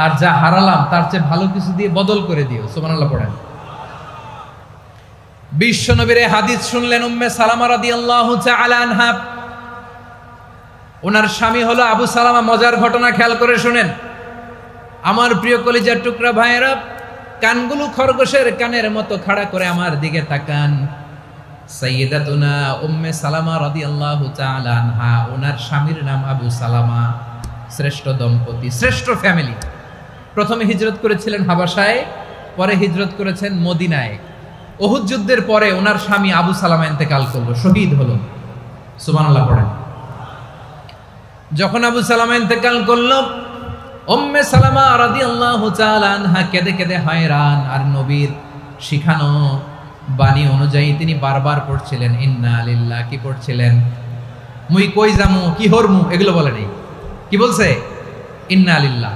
Speaker 1: আর যা হারালাম তার চেয়ে ভালো কিছু দিয়ে বদল করে দিও। সুবহানাল্লাহ পড়েন। বিশ্বনবীর হাদিস শুনলেন উম্মে সালামা রাদিয়াল্লাহু তাআলা আনহা, ওনার স্বামী হলো আবু সালামা। মজার ঘটনা খেয়াল করে শুনেন আমার প্রিয় কলিজার টুকরা ভাইয়েরা, কানগুলো খরগোশের কানের মতো খাড়া করে আমার দিকে তাকান। সাইয়্যিদাতুনা উম্মে সালামা রাদিয়াল্লাহু তাআলা আনহা, ওনার স্বামীর নাম আবু সালামা। শ্রেষ্ঠ দম্পতি, শ্রেষ্ঠ ফ্যামিলি। প্রথমে হিজরত করেছিলেন হাবাসায়, পরে হিজরত করেছেন মদিনায়। উহুদ যুদ্ধের পরে ওনার স্বামী আবু সালামা ইন্তেকাল করলো, শহীদ হলো। সুবহানাল্লাহ পড়েন। যখন আবু সালামা ইন্তেকাল করলো, উম্মে সালামা রাদিয়াল্লাহু তাআলা আনহা কেঁদে কেঁদে হয়রান। আর নবীর শিখানো বাণী অনুযায়ী তিনি বারবার পড়ছিলেন ইন্না লিল্লাহ। কি পড়ছিলেন? মুই কই যামু, কি হরমু, এগুলো বলে নেই। কি বলছে? ইন্না লিল্লাহ।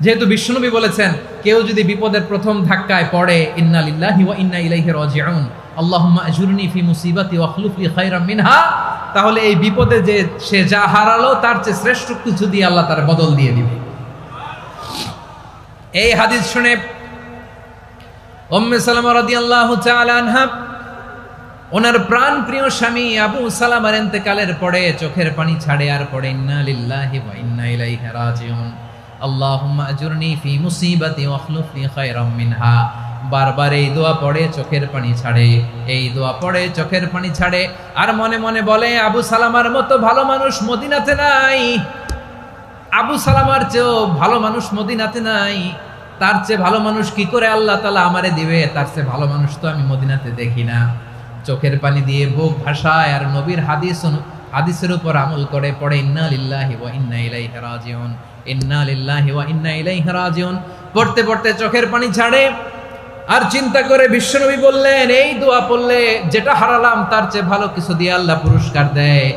Speaker 1: যেহেতু বিশ্বনবী বলেছেন কেউ যদি বিপদের প্রথম ধাক্কায় পড়ে ইন্না লিল্লাহি ওয়া ইন্না ইলাইহি রাজিউন, আল্লাহুম্মা আজুরনি ফি মুসিবাতি ওয়াখলুফ লি খায়রাম মিনহা, তাহলে এই বিপদে যে সে যা হারালো তার চেয়ে শ্রেষ্ঠ কিছু দিয়ে আল্লাহ তার বদল দিয়ে দিবে। এই হাদিস শুনে উম্মে সালামা রাদিয়াল্লাহু তাআলা আনহা, ওনার প্রাণ প্রিয় স্বামী আবু সালামার ইন্তেকালের পরে চোখের পানি ছাড়ে আর পড়ে ইন্না লিল্লাহি ওয়া ইন্না ইলাইহি রাজিউন, আল্লাহুম্মা আজুরনি ফি মুসিবাতি ওয়াখলুফ লি খায়রাম মিনহা। বারবার এই দোয়া পড়ে চোখের পানি ছাড়ে, এই দোয়া পড়ে চোখের পানি ছাড়ে, আর মনে মনে বলে আবু সালামার মতো ভালো মানুষ মদিনাতে নাই, আবু সালামার চেয়েও ভালো মানুষ মদিনাতে নাই, তার চেয়ে ভালো মানুষ কি করে আল্লাহ তাআলা আমারে দিবে, তার চেয়ে ভালো মানুষ তো আমি মদিনাতে দেখি না। চোখের পানি দিয়ে বুক ভাসায় আর নবীর হাদিসের উপর আমল করে পড়ে ইন্না লিল্লাহি ওয়া ইন্না ইলাইহি রাজিউন, ইন্না লিল্লাহি ওয়া ইন্না ইলাইহি রাজিউন। পড়তে পড়তে চোখের পানি ছাড়ে আর চিন্তা করে বিশ্বনবী বললেন এই দোয়া পড়লে যেটা হারালাম তার চেয়ে ভালো কিছু দিয়ে আল্লাহ পুরস্কার দেয়।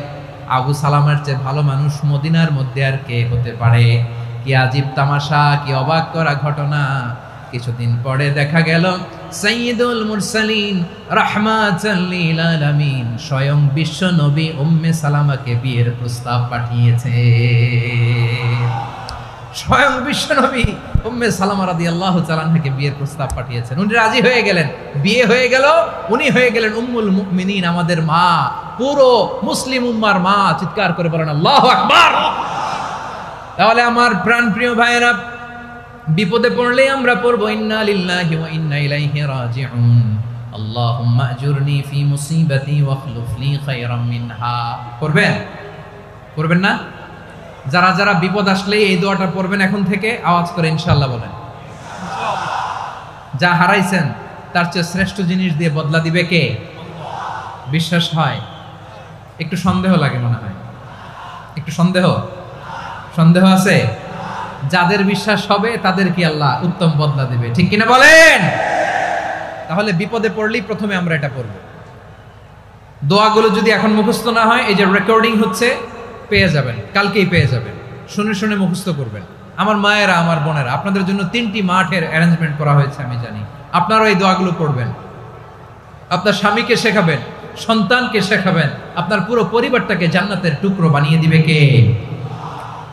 Speaker 1: আবু সালামার চেয়ে ভালো মানুষ মদিনার মধ্যে আর কে হতে পারে? কি আজীব তামাশা, কি অবাক করা ঘটনা। কিছুদিন পরে দেখা গেল সাইয়্যিদুল মুরসালিন রাহমাতাল লিল আলামিন স্বয়ং বিশ্ব নবী উম্মে সালামাকে বিয়ের প্রস্তাব পাঠিয়েছে। স্বয়ং বিশ্বনবী উম্মে সালামা রাদিয়াল্লাহু তাআলা আনহাকে বিয়ের প্রস্তাব পাঠিয়েছেন। উনি রাজি হয়ে গেলেন, বিয়ে হয়ে গেল, উনি হয়ে গেলেন উম্মুল মুমিনিন, আমাদের মা, পুরো মুসলিম উম্মার মা। চিৎকার করে বলেন আল্লাহু আকবার। তাহলে আমার প্রাণপ্রিয় ভাইয়েরা, বিপদে পড়লে আমরা পড়বো ইন্না লিল্লাহি ওয়া ইন্না ইলাইহি রাজিউন, আল্লাহুম্মা আজুরনি ফি মুসিবাতি ওয়াখলুফ লি খায়রাম মিনহা। পড়বেন? পড়বেন না? যারা যারা বিপদ আসলে এই দোয়াটা পড়বেন এখন থেকে, আওয়াজ করে ইনশাআল্লাহ বলেন। যা হারাইছেন তার চেয়ে শ্রেষ্ঠ জিনিস দিয়ে বদলা দিবে কে? বিশ্বাস হয়? একটু সন্দেহ লাগে মনে হয়, একটু সন্দেহ আছে? যাদের বিশ্বাস হবে তাদের কি আল্লাহ উত্তম বদলা দিবে, ঠিক কিনা বলেন? তাহলে বিপদে পড়লেই প্রথমে আমরা এটা পড়ব। দোয়াগুলো যদি এখন মুখস্থ না হয়, এই যে রেকর্ডিং হচ্ছে, পেয়ে যাবেন, কালকেই পেয়ে যাবেন। শুনে শুনে মুখস্থ করবেন। আমার মায়েরা, আমার বোনেরা, আপনাদের জন্য 3টি মাঠের অ্যারেঞ্জমেন্ট করা হয়েছে, আমি জানি। আপনারাও এই দোয়াগুলো পড়বেন, আপনার স্বামীকে শেখাবেন, সন্তানকে শেখাবেন, আপনার পুরো পরিবারটাকে জান্নাতের টুকরো বানিয়ে দিবে কে?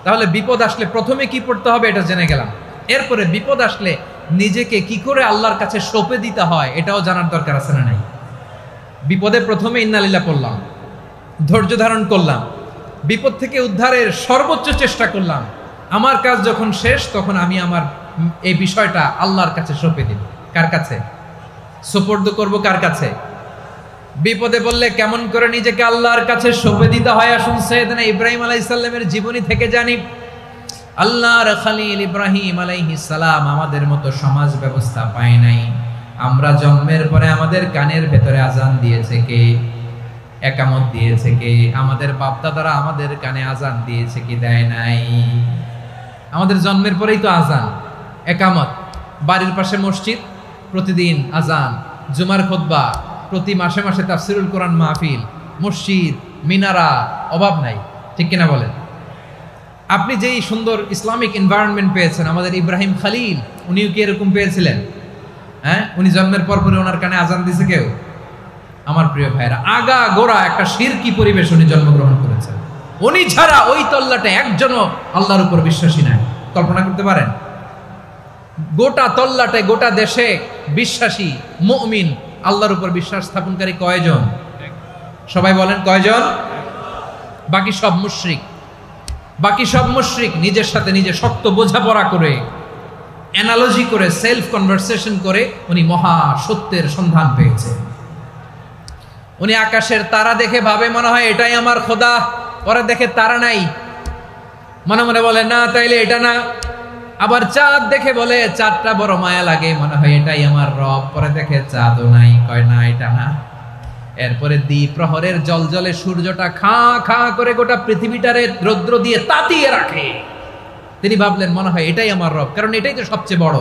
Speaker 1: তাহলে বিপদ আসলে প্রথমে কি পড়তে হবে এটা জেনে গেলাম। এরপরে বিপদ আসলে নিজেকে কি করে আল্লাহর কাছে সঁপে দিতে হয় এটাও জানার দরকার আছে না নাই? বিপদে প্রথমে ইন্নালিল্লাহ পড়লাম, ধৈর্য ধারণ করলাম, বিপদ থেকে উদ্ধারের সর্বোচ্চ চেষ্টা করলাম। আমার কাজ যখন শেষ, তখন আমি আমার এই বিষয়টা আল্লাহর কাছে সঁপে দিব। কার কাছে সুপর্দ করব? কার কাছে? বিপদে বললে কেমন করে নিজেকে আল্লাহর কাছে সঁপে দিতে হয়, আসুন সাইয়েদনা ইব্রাহিম আলাইহিস সালামের জীবনী থেকে জানি। আল্লাহর খলিল ইব্রাহিম আলাইহিস সালাম আমাদের মতো সমাজ ব্যবস্থা পায় নাই। আমরা জন্মের পরে আমাদের কানের ভেতরে আজান দিয়েছে কে? একামত দিয়েছে কে? আমাদের বাপদাদারা আমাদের কানে আজান দিয়েছে কি? দেয় নাই। আমাদের জন্মের পরেই তো আজান, একামত, বাড়ির পাশে মসজিদ, প্রতিদিন আজান, জুমার খুতবা, প্রতি মাসে মাসে তাফসিরুল কোরআন মাহফিল, মসজিদ, মিনারা, অভাব নাই, ঠিক কিনা বলেন? আপনি যেই সুন্দর ইসলামিক এনভায়রনমেন্ট পেয়েছেন, আমাদের ইব্রাহিম খলিল, উনিও কি এরকম পেয়েছিলেন? হ্যাঁ, উনি জন্মের পরপরই ওনার কানে আজান দিয়েছে কেউ? আমার প্রিয় ভাইরা, আগা গোড়া একটা শিরকি পরিবেশ উনি জন্মগ্রহণ করেছেন। উনি ছাড়া ওই তল্লাটে একজনও আল্লাহর উপর বিশ্বাসী নাই। কল্পনা করতে পারেন? গোটা তল্লাটে, গোটা দেশে বিশ্বাসী মুমিন, আল্লাহর উপর বিশ্বাস স্থাপনকারী কয়জন? সবাই বলেন কয়জন? বাকি সব মুশরিক। বাকি সব মুশরিক নিজের সাথে নিজে শক্ত বোঝাপড়া করে, অ্যানালজি করে, সেলফ কনভারসেশন করে উনি মহা সত্যের সন্ধান পেয়েছে। উনি আকাশের তারা দেখে ভাবে মনে হয় এটাই আমার খোদা, পরে দেখে তারা নাই, মনে মনে বলে না তাইলে এটা না। আবার চাঁদ দেখে বলে চাঁদটা বড় মায়া লাগে, মনে হয় এটাই আমার রব, পরে দেখে চাঁদও নাই, কয় না এটা না। এরপরে দ্বীপ প্রহরের জলজলে সূর্যটা খা খা করে গোটা পৃথিবীটারে রৌদ্র দিয়ে তাতিয়ে রাখে। তিনি ভাবলেন মনে হয় এটাই আমার রব, কারণ এটাই তো সবচেয়ে বড়।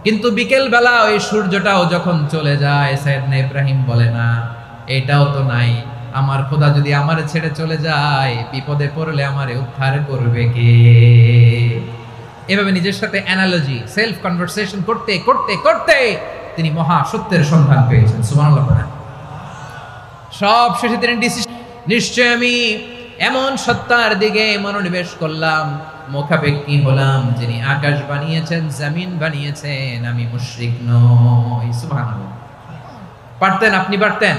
Speaker 1: কিন্তু বিকেল বেলা ওই সূর্যটাও যখন চলে যায়, সাইয়েদনা ইব্রাহিম বলে না এটাও তো নাই, আমার খোদা যদি আমারে ছেড়ে চলে যায়, বিপদে পড়লে আমারে উদ্ধার করবে কে? এভাবে নিজের সাথে অ্যানালজি, সেলফ কনভারসেশন করতে করতে করতে তিনি মহা সত্যের সন্ধান পেয়েছেন। সুবহানাল্লাহ পড়েন। সব শেষে তিনি ডিসিশন, নিশ্চয় আমি এমন সত্তার দিকে মনোনিবেশ করলাম, মুখাপেক্ষী হলাম, যিনি আকাশ বানিয়েছেন, জমিন বানিয়েছেন, আমি মুশরিক নই। সুবহানাল্লাহ। পারতেন, আপনি পারতেন?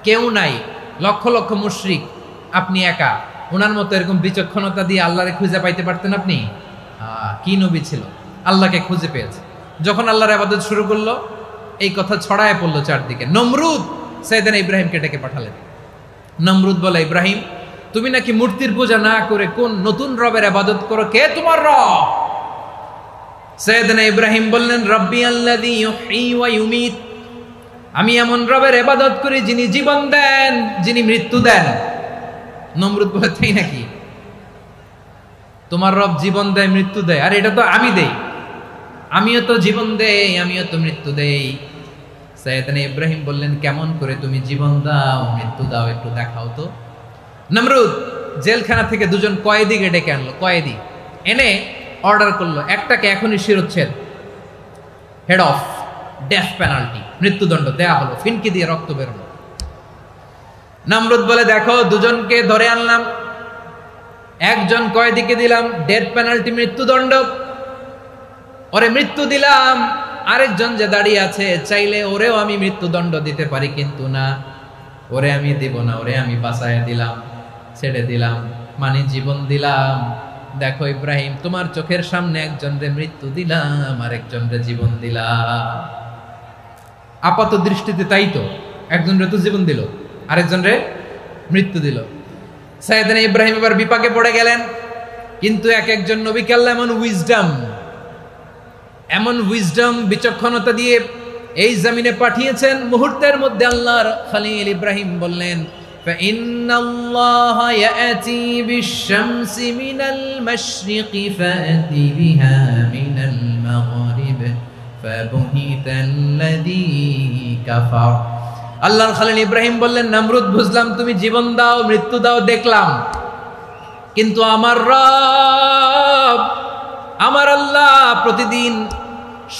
Speaker 1: কেউ নাই, লক্ষ লক্ষ মুশরিক, আপনি একা। ওনার মতো এরকম বিচক্ষণতা দিয়ে আল্লাহরে খুঁজে পাইতে পারতেন আপনি? কি নবী ছিল, আল্লাহকে খুঁজে পেয়েছে। যখন আল্লাহর ইবাদত শুরু করলো, এই কথা ছড়ায় পড়লো চারদিকে। নমরুদ সাইয়েদনা ইব্রাহিমকে ডেকে পাঠালেন। নমরুদ বলে, ইব্রাহিম তুমি নাকি মূর্তির পূজা না করে কোন নতুন রবের ইবাদত করো, কে তোমার রব? সাইয়েদনা ইব্রাহিম বললেন, রব্বি আল্লাযী ইউহয়ী ওয়া ইউমীত, আমি এমন রবের ইবাদত করি যিনি জীবন দেন, যিনি মৃত্যু দেন। নমরুদ বলে, তাই নাকি? তোমার রব জীবন দেয়, মৃত্যু দেয়, আর এটা তো আমি দেই, আমিও তো জীবন দেই, আমিও তো মৃত্যু দেই। সাইয়েদনা ইব্রাহিম বললেন, কেমন করে তুমি জীবন দাও, মৃত্যু দাও, একটু দেখাও তো। নমরুদ জেলখানা থেকে দুজন কয়েদিকে ডেকে আনলো, কয়েদি এনে অর্ডার করলো, একটাকে এখনই শিরোচ্ছেদ, হেড অফ, ডেথ পেনাল্টি, মৃত্যুদণ্ড দেয়া হলো, ফিনকি দিয়ে রক্ত বেরোলো। নমরুদ বলে, দেখো দুজনকে ধরে আনলাম, একজন কয়েদিকে দিলাম ডেথ পেনাল্টি, মৃত্যুদণ্ড, ওরে মৃত্যু দিলাম। আরেকজন যে দাঁড়িয়ে আছে, চাইলে ওরেও আমি মৃত্যুদণ্ড দিতে পারি, কিন্তু না, ওরে আমি দিব না, ওরে আমি বাঁচাইয়া দিলাম, ছেড়ে দিলাম, মানে জীবন দিলাম। দেখো ইব্রাহিম, তোমার চোখের সামনে একজনরে মৃত্যু দিলাম, আরেকজনরে জীবন দিলাম। আপাত দৃষ্টিতে তাই তো, একজনরে তো জীবন দিল, আরেকজনরে মৃত্যু দিল। সাইয়েদনা ইব্রাহিম এবার বিপাকে পড়ে গেলেন। কিন্তু এক একজন নবীকে আল্লাহ এমন উইজডম বিচক্ষণতা দিয়ে এই জমিনে পাঠিয়েছেন, মুহূর্তের মধ্যে আল্লাহর খলিল ইব্রাহিম বললেন, ফাইন্নাল্লাহা ইয়াতি বিশ-শামসি মিনাল মাশরিকি ফাতি বিহা মিনাল মাগরিব ফাবুহিতাল্লাযী কাফার। আল্লাহর খলিল ইব্রাহিম বললেন, নমরুদ, বুঝলাম তুমি জীবন দাও, মৃত্যু দাও, দেখলাম, কিন্তু আমার রব, আমার আল্লাহ প্রতিদিন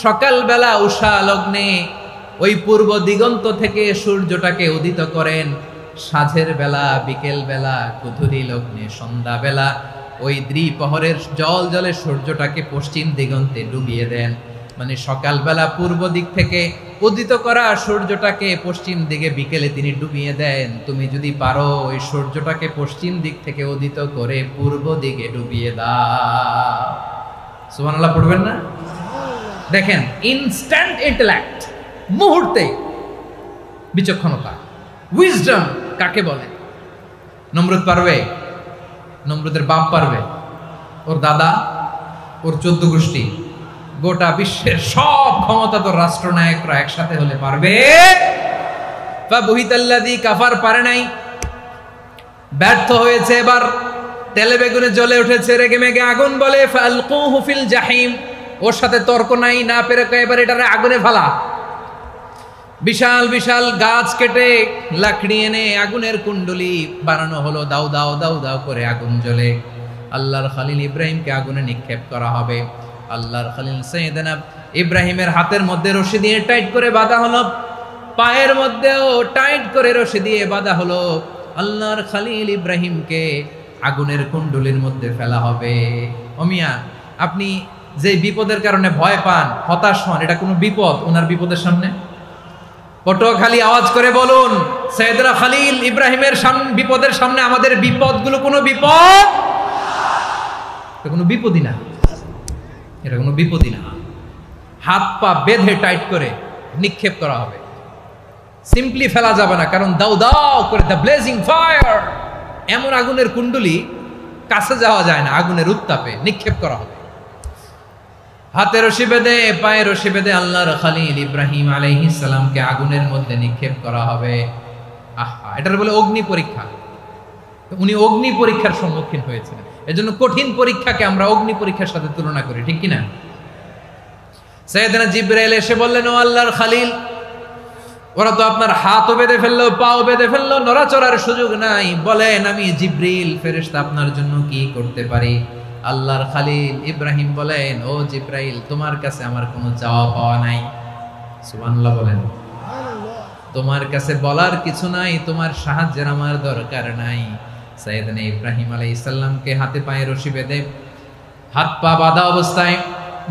Speaker 1: সকালবেলা উষা লগ্নে ওই পূর্ব দিগন্ত থেকে সূর্যটাকে উদিত করেন, সাঁঝের বেলা, বিকেল বেলা, কুধুরি লগ্নে, সন্ধ্যা বেলা ওই দ্বিপ্রহরের জল জলে সূর্যটাকে পশ্চিম দিগন্তে ডুবিয়ে দেন। মানে সকালবেলা পূর্ব দিক থেকে উদিত করা সূর্যটাকে পশ্চিম দিকে বিকেলে তিনি ডুবিয়ে দেন। তুমি যদি পারো ওই সূর্যটাকে পশ্চিম দিক থেকে উদিত করে পূর্ব দিকে ডুবিয়ে দাও। সুবহানাল্লাহ পড়বেন না? দেখেন, ইনস্ট্যান্ট ইন্টেলেক্ট, মুহূর্তে বিচক্ষণতা, উইজডম কাকে বলে? নমরুদ পারবে? নমরুদের বাপ পারবে? ওর দাদা, ওর 14 গোষ্ঠী, গোটা বিশ্বের সব ক্ষমতাধর রাষ্ট্রনায়করা একসাথে হলে পারবে? ফাবুহিতাল্লাযী কাফার পারে নাই, ব্যর্থ হয়েছে। এবার তেলে বেগুনে জ্বলে উঠেছে, রেগে মেগে আগুন বলে, ফালকুহু ফিল জাহিম। ওর সাথে তর্ক নাই, না পেরে এবার এটারে আগুনে ফেলা। বিশাল বিশাল গাছ কেটে লাকড়ি এনে আগুনের কুণ্ডলি বানানো হলো, দাও দাও দাও দাও করে আগুন জ্বলে। আল্লাহর খলিল ইব্রাহিমকে আগুনে নিক্ষেপ করা হবে। আল্লাহর খলিল সাইয়েদনা ইব্রাহিমের হাতের মধ্যে রশি দিয়ে টাইট করে বাঁধা হলো, পায়ের মধ্যেও টাইট করে রশি দিয়ে বাঁধা হলো। আল্লাহর খলিল ইব্রাহিমকে আগুনের কুণ্ডলির মধ্যে ফেলা হবে। ওমিয়া, আপনি যে বিপদের কারণে ভয় পান, হতাশ হন, এটা কোনো বিপদ ওনার বিপদের সামনে? পটুয়াখালী আওয়াজ করে বলুন, সাইয়েদনা খলিল ইব্রাহিমের বিপদের সামনে আমাদের বিপদগুলো কোনো বিপদ? এটা কোনো বিপদই না, এটা কোনো বিপদই না। হাত পা বেঁধে টাইট করে নিক্ষেপ করা হবে, সিম্পলি ফেলা যাবে না, কারণ দাও দাও করে দ্য ব্লেজিং ফায়ার, এমন আগুনের কুণ্ডলি, কাছে যাওয়া যায় না, আগুনের উত্তাপে নিক্ষেপ করা হবে। হাতে রশি বেঁধে, পায়ে রশি বেঁধে আল্লাহর খলিল ইব্রাহিম আলাইহিস সালামকে আগুনের মধ্যে নিক্ষেপ করা হবে। আহা, এটার বলে অগ্নি পরীক্ষা। উনি অগ্নি পরীক্ষার সম্মুখীন হয়েছিলেন, এজন্য কঠিন পরীক্ষাকে আমরা অগ্নি পরীক্ষার সাথে তুলনা করি, ঠিক কিনা? সাইয়েদনা জিবরাইল এসে বললেন, ও আল্লাহর খলিল, ওরা তো আপনার হাতও বেঁধে ফেললো, পাও বেঁধে ফেললো, নড়াচড়ার সুযোগ নাই, বলেন আমি জিবরিল ফেরেশতা আপনার জন্য কি করতে পারি? আল্লাহর খলিল ইব্রাহিম বলেন, ও জিবরাইল, তোমার কাছে আমার কোনো চাওয়া পাওয়া নাই। সুবহানাল্লাহ বলেন। তোমার কাছে বলার কিছু নাই, তোমার সাহায্যের আমার দরকার নাই। সাইয়েদনা ইব্রাহিম আলাইহিস সালামকে হাতে পায়ে রশি বেঁধে, হাত পা বাঁধা অবস্থায়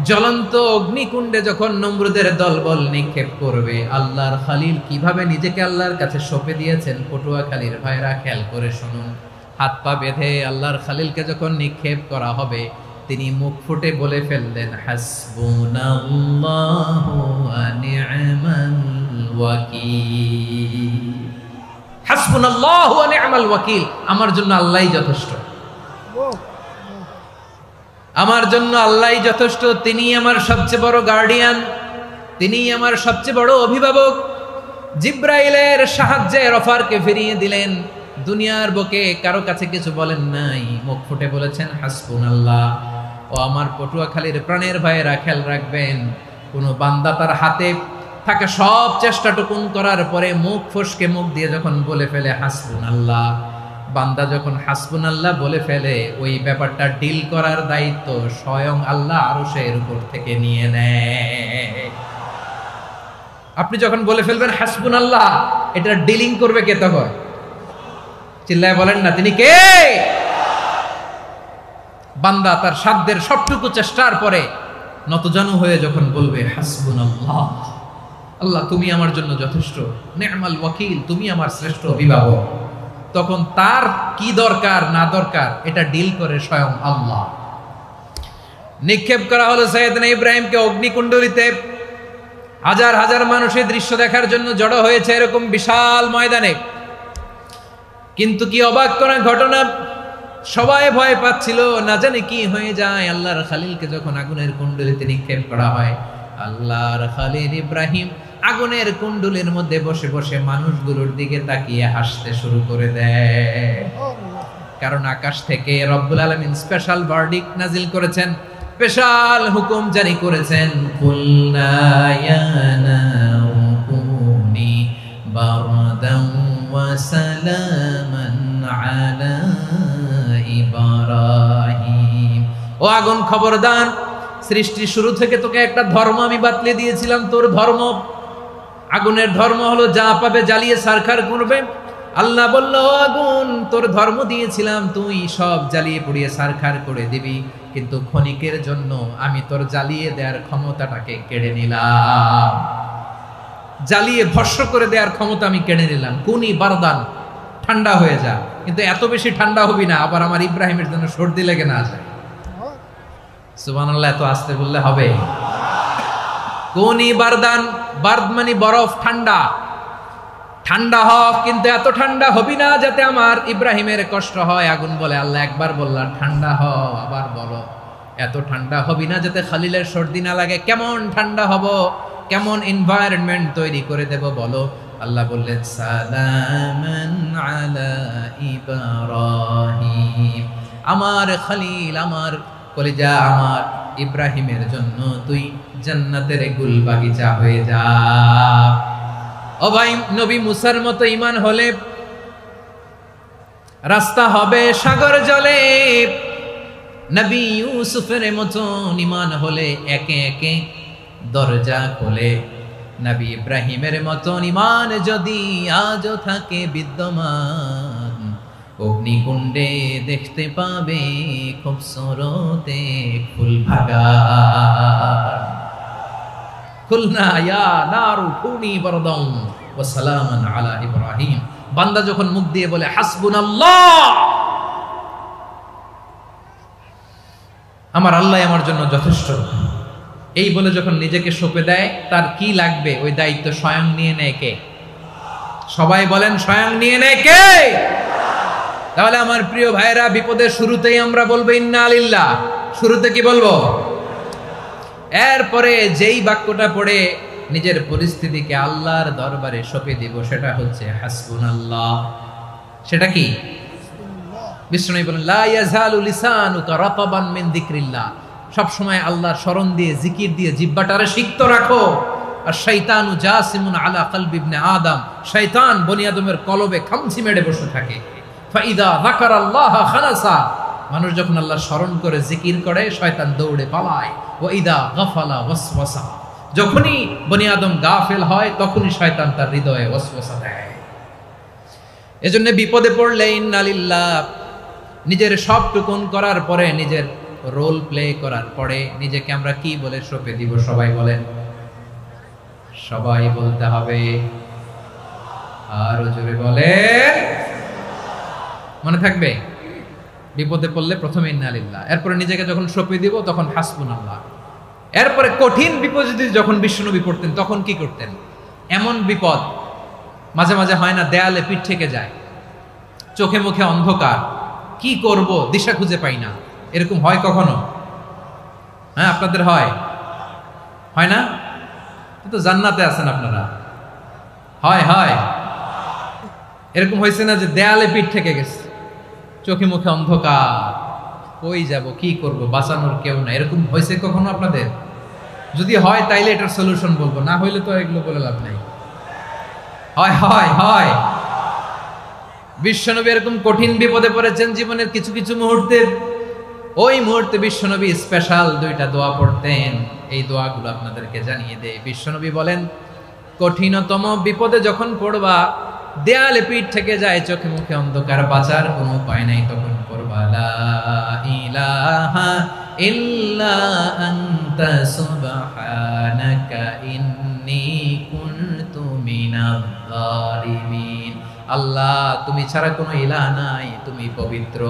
Speaker 1: জ্বলন্ত অগ্নিকুণ্ডে যখন নমরুদের দলবল নিক্ষেপ করবে, আল্লাহর খলিল কিভাবে নিজেকে আল্লাহর কাছে সঁপে দিয়েছেন, পটুয়াখালীর ভাইরা খেয়াল করে শুনুন। হাত পা বেঁধে আল্লাহর খলিলকে যখন নিক্ষেপ করা হবে, তিনি মুখ ফুটে বলে ফেললেন, হাসবুনাল্লাহু ওয়া নি'মাল ওয়াকিল। হাসবুনাল্লাহু ওয়া নি'মাল ওয়াকিল, আমার জন্য আল্লাহই যথেষ্ট, আমার জন্য আল্লাহই যথেষ্ট। তিনি আমার সবচেয়ে বড় গার্ডিয়ান, তিনি আমার সবচেয়ে বড় অভিভাবক। জিব্রাইলের সাহায্যে রফারকে ফিরিয়ে দিলেন, দুনিয়ার বুকে কারো কাছে কিছু বলেন নাই, মুখ ফুটে বলেছেন হাসবুনাল্লাহ। ও আমার পটুয়াখালীর প্রাণের ভাইয়েরা, খেয়াল রাখবেন, কোন বান্দা তার হাতে থাকা সব চেষ্টাটুকুন করার পরে মুখ ফসকে মুখ দিয়ে যখন বলে ফেলে হাসবুনাল্লাহ, বান্দা যখন হাসবুনাল্লাহ বলে ফেলে, ওই ব্যাপারটা ডিল করার দায়িত্ব স্বয়ং আল্লাহ আরশের উপর থেকে নিয়ে নেয়। আপনি যখন বলে ফেলবেন হাসবুনাল্লাহ, এটা ডিলিং করবে কে তখন? চিল্লায় বলেন না, তিনি কে? বান্দা তার সাধ্যের সবটুকু চেষ্টার পরে নতজানু হয়ে যখন বলবে হাসবুনাল্লাহ, আল্লাহ তুমি আমার জন্য যথেষ্ট, নি'মাল ওয়াকিল, তুমি আমার শ্রেষ্ঠ অভিভাবক, তখন তার কি দরকার না দরকার এটা ডিল করে স্বয়ং আল্লাহ। নিক্ষেপ করা হলো সাইয়েদনা ইব্রাহিমকে অগ্নিকুণ্ডলিতে। হাজার হাজার মানুষের দৃশ্য দেখার জন্য জড়ো হয়েছে এরকম বিশাল ময়দানে। কিন্তু কি অবাক করা ঘটনা, সবাই ভয় পাচ্ছিল, না জানে কি হয়ে যায়। আল্লাহর খালিলকে যখন আগুনের কুণ্ডলিতে নিক্ষেপ করা হয়, আল্লাহর খালিল ইব্রাহিম আগুনের কুণ্ডলের মধ্যে বসে বসে মানুষগুলোর দিকে তাকিয়ে হাসতে শুরু করে দেয়। কারণ আকাশ থেকে রব্বুল আলামিন স্পেশাল ভার্ডিক্ট নাজিল করেছেন, স্পেশাল হুকুম জারি করেছেন, কুলনা ইয়া নারু কুনি বারদান ওয়া সালামান আলা ইব্রাহিম। ও আগুন খবরদার, সৃষ্টির শুরু থেকে তোকে একটা ধর্ম আমি বাতলে দিয়েছিলাম, তোর ধর্ম, আগুনের ধর্ম হলো যা পাবে জ্বালিয়ে সারখার করবে। আল্লাহ বলল, আগুন তোর ধর্ম দিয়েছিলাম, তুই সব জ্বালিয়ে পুড়িয়ে সারখার করে দিবি, কিন্তু ক্ষণিকের জন্য আমি তোর জ্বালিয়ে দেওয়ার ক্ষমতাটাকে কেড়ে নিলাম, জ্বালিয়ে ভস্ম করে দেওয়ার ক্ষমতা আমি কেড়ে নিলাম। কুনি বারদান, ঠান্ডা হয়ে যা, কিন্তু এত বেশি ঠান্ডা হবি না আবার আমার ইব্রাহিমের জন্য সর্দি লেগে না যায়। সুবহানাল্লাহ, এত আস্তে বললে হবে? কুনি বারদান, বারদ মানে বরফ, ঠান্ডা, ঠান্ডা হও, কিন্তু এত ঠান্ডা হবি না যাতে আমার ইব্রাহিমের কষ্ট হয়। আগুন বলে, আল্লাহ একবার বললাম ঠান্ডা হও, আবার বলো এত ঠান্ডা হবি না যাতে খালিলের সর্দি না লাগে। কেমন ঠান্ডা হব, কেমন এনভায়রনমেন্ট তৈরি করে দেব বলো। আল্লাহ বললেন, সালামান আলা ইব্রাহিম, আমার খালিল, আমার কলিজা, আমার ইব্রাহিমের জন্য তুই জান্নাতের গুল বাগিচা হয়ে যা। ও ভাই, নবী মুসার মতো ঈমান হলে রাস্তা হবে সাগর জলে, নবী ইউসুফের মতো ঈমান হলে একে একে দরজা খোলে। নবী ইব্রাহিমের মতো ঈমান যদি আজও থাকে বিদ্যমান, অগ্নিকুণ্ডে দেখতে পাবে খুবসুরতে ফুল বাগান। কুলনা ইয়া নারু কুনি বারদান ওয়া সালামান আলা ইব্রাহিম। বান্দা যখন মুখ দিয়ে বলে হাসবুনাল্লাহ, আমার আল্লাহ আমার জন্য যথেষ্ট, এই বলে যখন নিজেকে সঁপে দেয়, তার কি লাগবে ওই দায়িত্ব স্বয়ং নিয়ে নেয় কে? সবাই বলেন, স্বয়ং নিয়ে নেয় কে? তাহলে আমার প্রিয় ভাইরা, বিপদের শুরুতেই আমরা বলবো ইন্না লিল্লাহ। শুরুতে কি বলবো? এরপরে যেই বাক্যটা পড়ে নিজের পরিস্থিতিকে আল্লাহর দরবারে সঁপে দিব, সেটা হচ্ছে হাসবুনাল্লাহ। সেটা কি? বিষ্ণু বলেন, লা ইয়াজালু লিসানুকা রাতাবান মিন যিকরিল্লাহ, সব সময় আল্লাহর স্মরণ দিয়ে, জিকির দিয়ে জিহ্বাটারে সিক্ত রাখো। আর শয়তানু জাসিমুন আলা কলবি ইবনে আদম, শয়তান বনি আদমের কলবে খামচি মেরে বসে থাকে। ফাইদা যাকারাল্লাহ খানাসা, মানুষ যখন আল্লাহর স্মরণ করে জিকির করে, শয়তান দৌড়ে পালায়। ওয়া ইদা গাফালা ওয়াসওয়াসা, যখনই বনি আদম গাফেল হয় তখনই শয়তান তার হৃদয়ে ওয়াসওয়াসা দেয়। এজন্য বিপদে পড়লে ইন্না লিল্লাহ, নিজের সবটুকুন করার পরে, নিজের রোল প্লে করার পরে নিজেকে আমরা কি বলে সঁপে দিব? সবাই বলেন, সবাই বলতে হবে। আরো জোরে বলেন, মনে থাকবে? বিপদে পড়লে প্রথমে ইন্না লিল্লাহ, এরপরে নিজেকে যখন সঁপে দিব তখন হাসবুনাল্লাহ। এরপরে কঠিন বিপদ যদি যখন বিশ্বনবী পড়তেন তখন কি করতেন? এমন বিপদ মাঝে মাঝে হয় না, দেয়ালে পিঠ থেকে যায়, চোখে মুখে অন্ধকার, কি করব দিশা খুঁজে পাই না, এরকম হয় কখনো? হ্যাঁ, আপনাদের হয়? হয় না? তো জান্নাতে আছেন আপনারা। হয় হয়, এরকম হয়েছে না যে দেয়ালে পিঠ থেকে গেছে, চোখে মুখে অন্ধকার, কই যাব, কি করব, বাঁচানোর কেউ না, এরকম হয়েছে কখনো আপনাদের? যদি হয় তাইলে এটার সলিউশন বলবো, না হইলে তো এগুলো বলে লাভ নাই। হয় হয় হয়, বিশ্বনবী এরকম কঠিন বিপদে পড়েছেন জীবনের কিছু কিছু মুহূর্তে। ওই মুহূর্তে বিশ্বনবী স্পেশাল দুইটা দোয়া পড়তেন, এই দোয়াগুলো আপনাদেরকে জানিয়ে দেয়। বিশ্বনবী বলেন, কঠিনতম বিপদে যখন পড়বা, দেয়ালে পিঠ থেকে যায়, চোখে মুখে অন্ধকার, বাঁচার কোনো উপায় নাই, তখন পড়বা লা ইলাহা ইলাহা ইল্লা আনতা সুবহানাকা ইন্নী কুনতু মিনাজ জালিমিন। আল্লাহ, তুমি ছাড়া কোনো ইলাহ নাই, তুমি পবিত্র,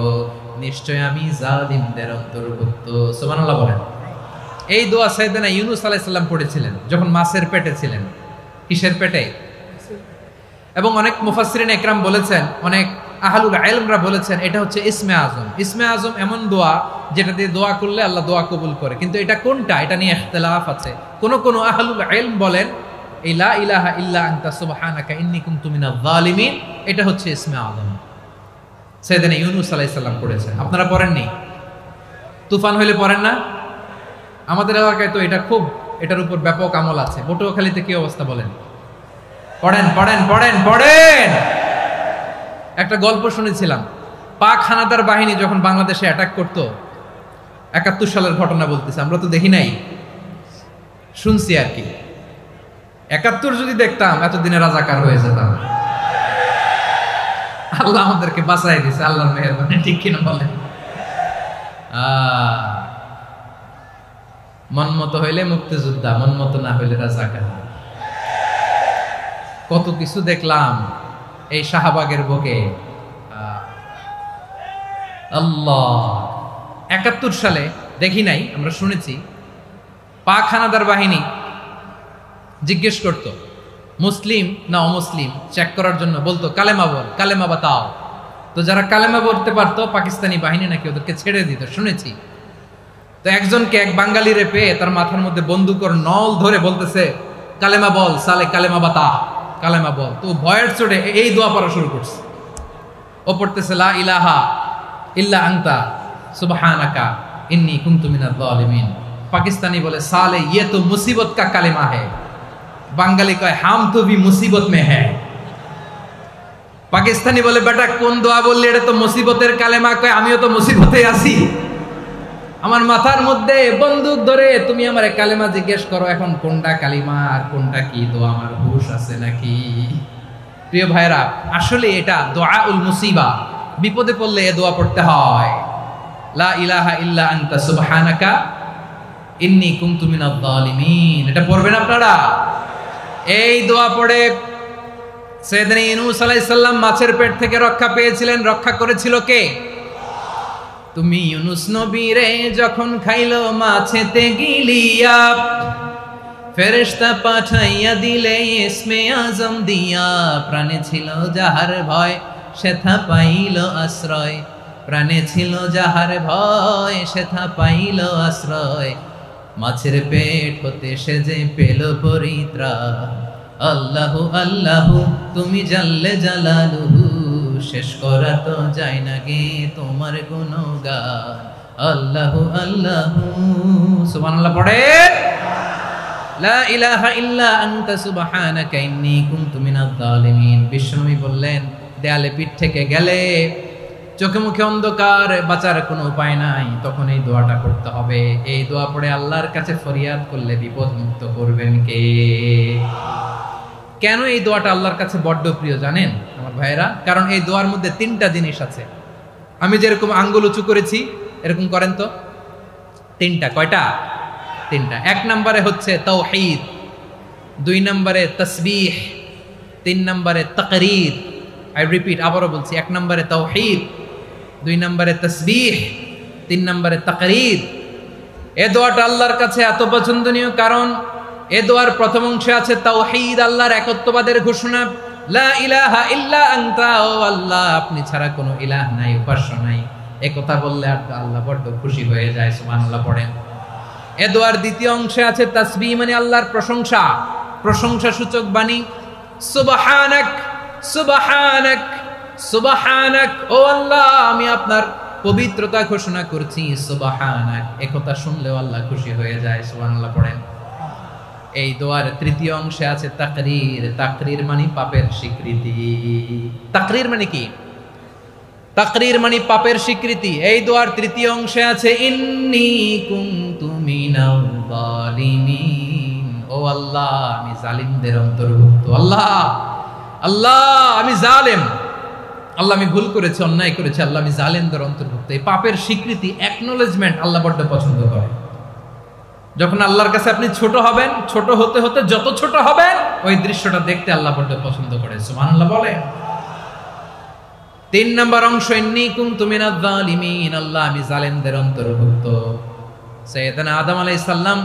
Speaker 1: নিশ্চয় আমি জালিমদের অন্তর্ভুক্ত। সুবহানাল্লাহ বলেন। এই দোয়া সাইয়েদনা ইউনূস আলাইহিস সালাম পড়েছিলেন যখন মাছের পেটে ছিলেন। কিসের পেটে? এবং অনেক মুফাসসিরিন একরাম বলেছেন, অনেক আহলুল ইলমরা বলেছেন এটা হচ্ছে ইসমে আজম। ইসমে আজম এমন দোয়া যেটা দিয়ে দোয়া করলে আল্লাহ দোয়া কবুল করে, কিন্তু এটা কোনটা এটা নিয়ে ইখতিলাফ আছে। কোন আহলুল ইলম বলেন এই লা ইলাহা ইল্লা আনতা সুবহানাকা ইন্নী কুনতু মিনাজ জালিমিন এটা হচ্ছে ইসমে আজম। সাইয়েদনা ইউনূস আলাইহিস সালাম পড়েছেন, আপনারা পড়েননি? তুফান হইলে পড়েন না? আমাদের এলাকায় তো এটা খুব, এটার উপর ব্যাপক আমল আছে। পটুয়াখালীতে কি অবস্থা বলেন? পড়েন পড়েন পড়েন পড়েন। একটা গল্প শুনেছিলাম, পাক হানাদার বাহিনী যখন বাংলাদেশে অ্যাটাক করত, ৭১ সালের ঘটনা বলতেছে, আমরা তো দেখি নাই, শুনছি আর কি। ৭১ যদি দেখতাম এতদিনে রাজাকার হয়ে যেতাম। আল্লাহ আমাদেরকে বাঁচাই দিছে, আল্লাহর মেহেরবানি, ঠিক কিনা বলেন? মন মতো হইলে মুক্তিযোদ্ধা, মন মতো না হইলে রাজাকার। কত কিছু দেখলাম এই শাহবাগের বুকে। আল্লাহ, ৭১ সালে দেখি নাই, আমরা শুনেছি পাক হানাদার বাহিনী জিজ্ঞেস করত মুসলিম না অমুসলিম চেক করার জন্য, বলতো কালেমা বল, কালেমা বাতাও। তো যারা কালেমা বলতে পারতো পাকিস্তানি বাহিনী নাকি ওদেরকে ছেড়ে দিত, শুনেছি। তো একজনকে, এক বাঙালিরে পেয়ে তার মাথার মধ্যে বন্দুকর নল ধরে বলতেছে কালেমা বল সালে, কালেমা বাতা, কালেমা বল। তো ভয়ের চোটে এই দোয়া পড়া শুরু করছে। ও পড়তেছে লা ইলাহা ইল্লা আনতা সুবহানাকা ইন্নী কুনতু মিনাজ জালিমিন। পাকিস্তানি বলে সালে ইয়ে তো মুসিবত কা কালেমা है। বাঙালি কয় হাম তো ভি মুসিবত মে है। পাকিস্তানি বলে বেটা কোন দোয়া বললি, এটা তো মুসিবতের কালেমা। কয় আমিও তো মুসিবতে আছি, আমার মাথার মধ্যে বন্দুক ধরে তুমি আমার কালেমা জিজ্ঞেস করো, এখন কোনটা কালিমা আর কোনটা কি দোয়া, আমার হুঁশ আছে নাকি? প্রিয় ভাইরা, আসলে এটা দুআউল মুসিবা, বিপদে পড়লে এ দোয়া পড়তে হয়। লা ইলাহা ইল্লা আনতা সুবহানাকা ইন্নী কুনতু মিনাজ জালিমিন, এটা পড়বেন আপনারা। এই দোয়া পড়ে সাইয়েদনা ইউনূস আলাইহিস সালাম মাছের পেট থেকে রক্ষা পেয়েছিলেন। রক্ষা করেছিল কে? তুমি ইউনূস নবীরে যখন খাইলো মাছেতে গিলিয়া, ফেরেশতা পাঠাইয়া দিলে ইসমে আজম দিয়া। প্রাণে ছিল যাহার ভয় সেথা পাইল আশ্রয়, প্রাণে ছিল যাহার ভয় সেথা পাইল আশ্রয়। মাছের পেট হতে সে যে পেল পরিত্রাণ। আল্লাহু আল্লাহু তুমি জাল্লে জালালুহু, শেষ করা তো যায় না গে তোমার গুণগান। আল্লাহু আল্লাহু, সুবহানাল্লাহ পড়েন। লা ইলাহা ইল্লা আনতা সুবহানাকা ইন্নী কুনতু মিনাজ জালিমিন। বিশ্বনবী বললেন, দেয়ালে পিঠ থেকে গেলে, চোখে মুখে অন্ধকার, বাঁচার কোনো উপায় নাই, তখন এই দোয়াটা করতে হবে। এই দোয়া পড়ে আল্লাহর কাছে ফরিয়াদ করলে বিপদ মুক্ত করবেন কে? কেন এই দোয়াটা আল্লাহর কাছে বড্ড প্রিয় জানেন আমার ভাইয়েরা? কারণ এই দোয়ার মধ্যে 3টা জিনিস আছে। আমি যেরকম আঙ্গুল উঁচু করেছি এরকম করেন তো। 3টা, কয়টা? 3টা। 1 নম্বরে হচ্ছে তাওহীদ, 2 নম্বরে তাসবিহ, 3 নম্বরে তাকরীর। আই রিপিট, আবারও বলছি, 1 নম্বরে তাওহীদ, 2 নম্বরে তাসবিহ, 3 নম্বরে তাকরীর। এই দোয়াটা আল্লাহর কাছে এত পছন্দনীয় কারণ এ দোয়ার প্রথম অংশে আছে তাওহীদ, আল্লাহর একত্ববাদের ঘোষণা। লা ইলাহা ইল্লা আনতা, ও আল্লাহ আপনি ছাড়া কোনো ইলাহ নাই, উপাস্য নাই। এই কথা বললে আল্লাহ বড় খুশি হয়ে যায়, সুবহানাল্লাহ পড়েন। এ দোয়ার দ্বিতীয় অংশে আছে তাসবিহ, মানে আল্লাহর প্রশংসা, প্রশংসা সূচক বাণী। সুবহানাক সুবহানাক সুবহানাক, ও আল্লাহ আমি আপনার পবিত্রতা ঘোষণা করছি, সুবহানাক। এই কথা শুনলেও আল্লাহ খুশি হয়ে যায়, সুবহানাল্লাহ পড়েন। এই দোয়ার তৃতীয় অংশে আছে তাকরীর, তাকরীর মানে পাপের স্বীকৃতি। তাকরীর মানে কি? তাকরীর মানে পাপের স্বীকৃতি। এই দোয়ার তৃতীয় অংশে আছে ইন্নী কুনতু মিনাল জালিমিন, ও আল্লাহ আমি জালিমদের অন্তর্ভুক্ত। আল্লাহ আল্লাহ আমি জালেম, আল্লাহ আমি ভুল করেছি, অন্যায় করেছি, আল্লাহ আমি জালেমদের অন্তর্ভুক্ত। এই পাপের স্বীকৃতি, অ্যাকনোলেজমেন্ট আল্লাহ বড্ড পছন্দ করে। যখন আল্লাহর কাছে আপনি ছোট হবেন, ছোট হতে হতে যত ছোট হবেন, ওই দৃশ্যটা দেখতে আল্লাহ বড্ড পছন্দ করে। সুবহানাল্লাহ বলে। 3 নম্বর অংশ, ইন্নী কুনতু মিনাজ জালিমিন, আল্লাহ আমি জালেমদের অন্তর্ভুক্ত। সাইয়েদনা আদম আলাইহিস সালাম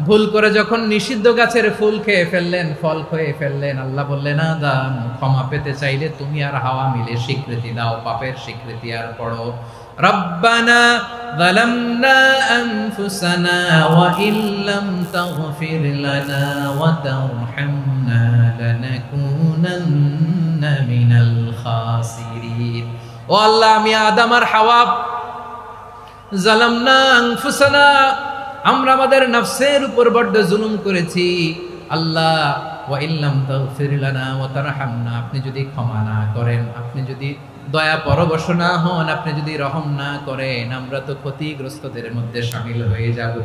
Speaker 1: ভুল করে যখন নিষিদ্ধ গাছের ফুল খেয়ে ফেললেন, ফল খেয়ে ফেললেন, আল্লাহ বললেন আদম ক্ষমা পেতে চাইলে তুমি আর হাওয়া মিলে স্বীকৃতি দাও, পাপের স্বীকৃতি আর পড়ো, রব্বানা যালামনা আনফুসানা ওয়া ইল্লাম তাগফির লানা ওয়া তারহামনা লানাকুনান্না মিনাল খাসিরিন। ও আল্লাহ আমি আদম আর হাওয়া যালামনা আনফুসানা, আমরা আমাদের নফসের উপর বড্ড জুলুম করেছি আল্লাহ, ওয়া ইল্লাম তাগফির লানা ওয়া তারহামনা, আপনি যদি ক্ষমা না করেন, আপনি যদি দয়া পরবশ না হন, আপনি যদি রহম না করেন, আমরা তো ক্ষতিগ্রস্তদের মধ্যে শামিল হয়ে যাব।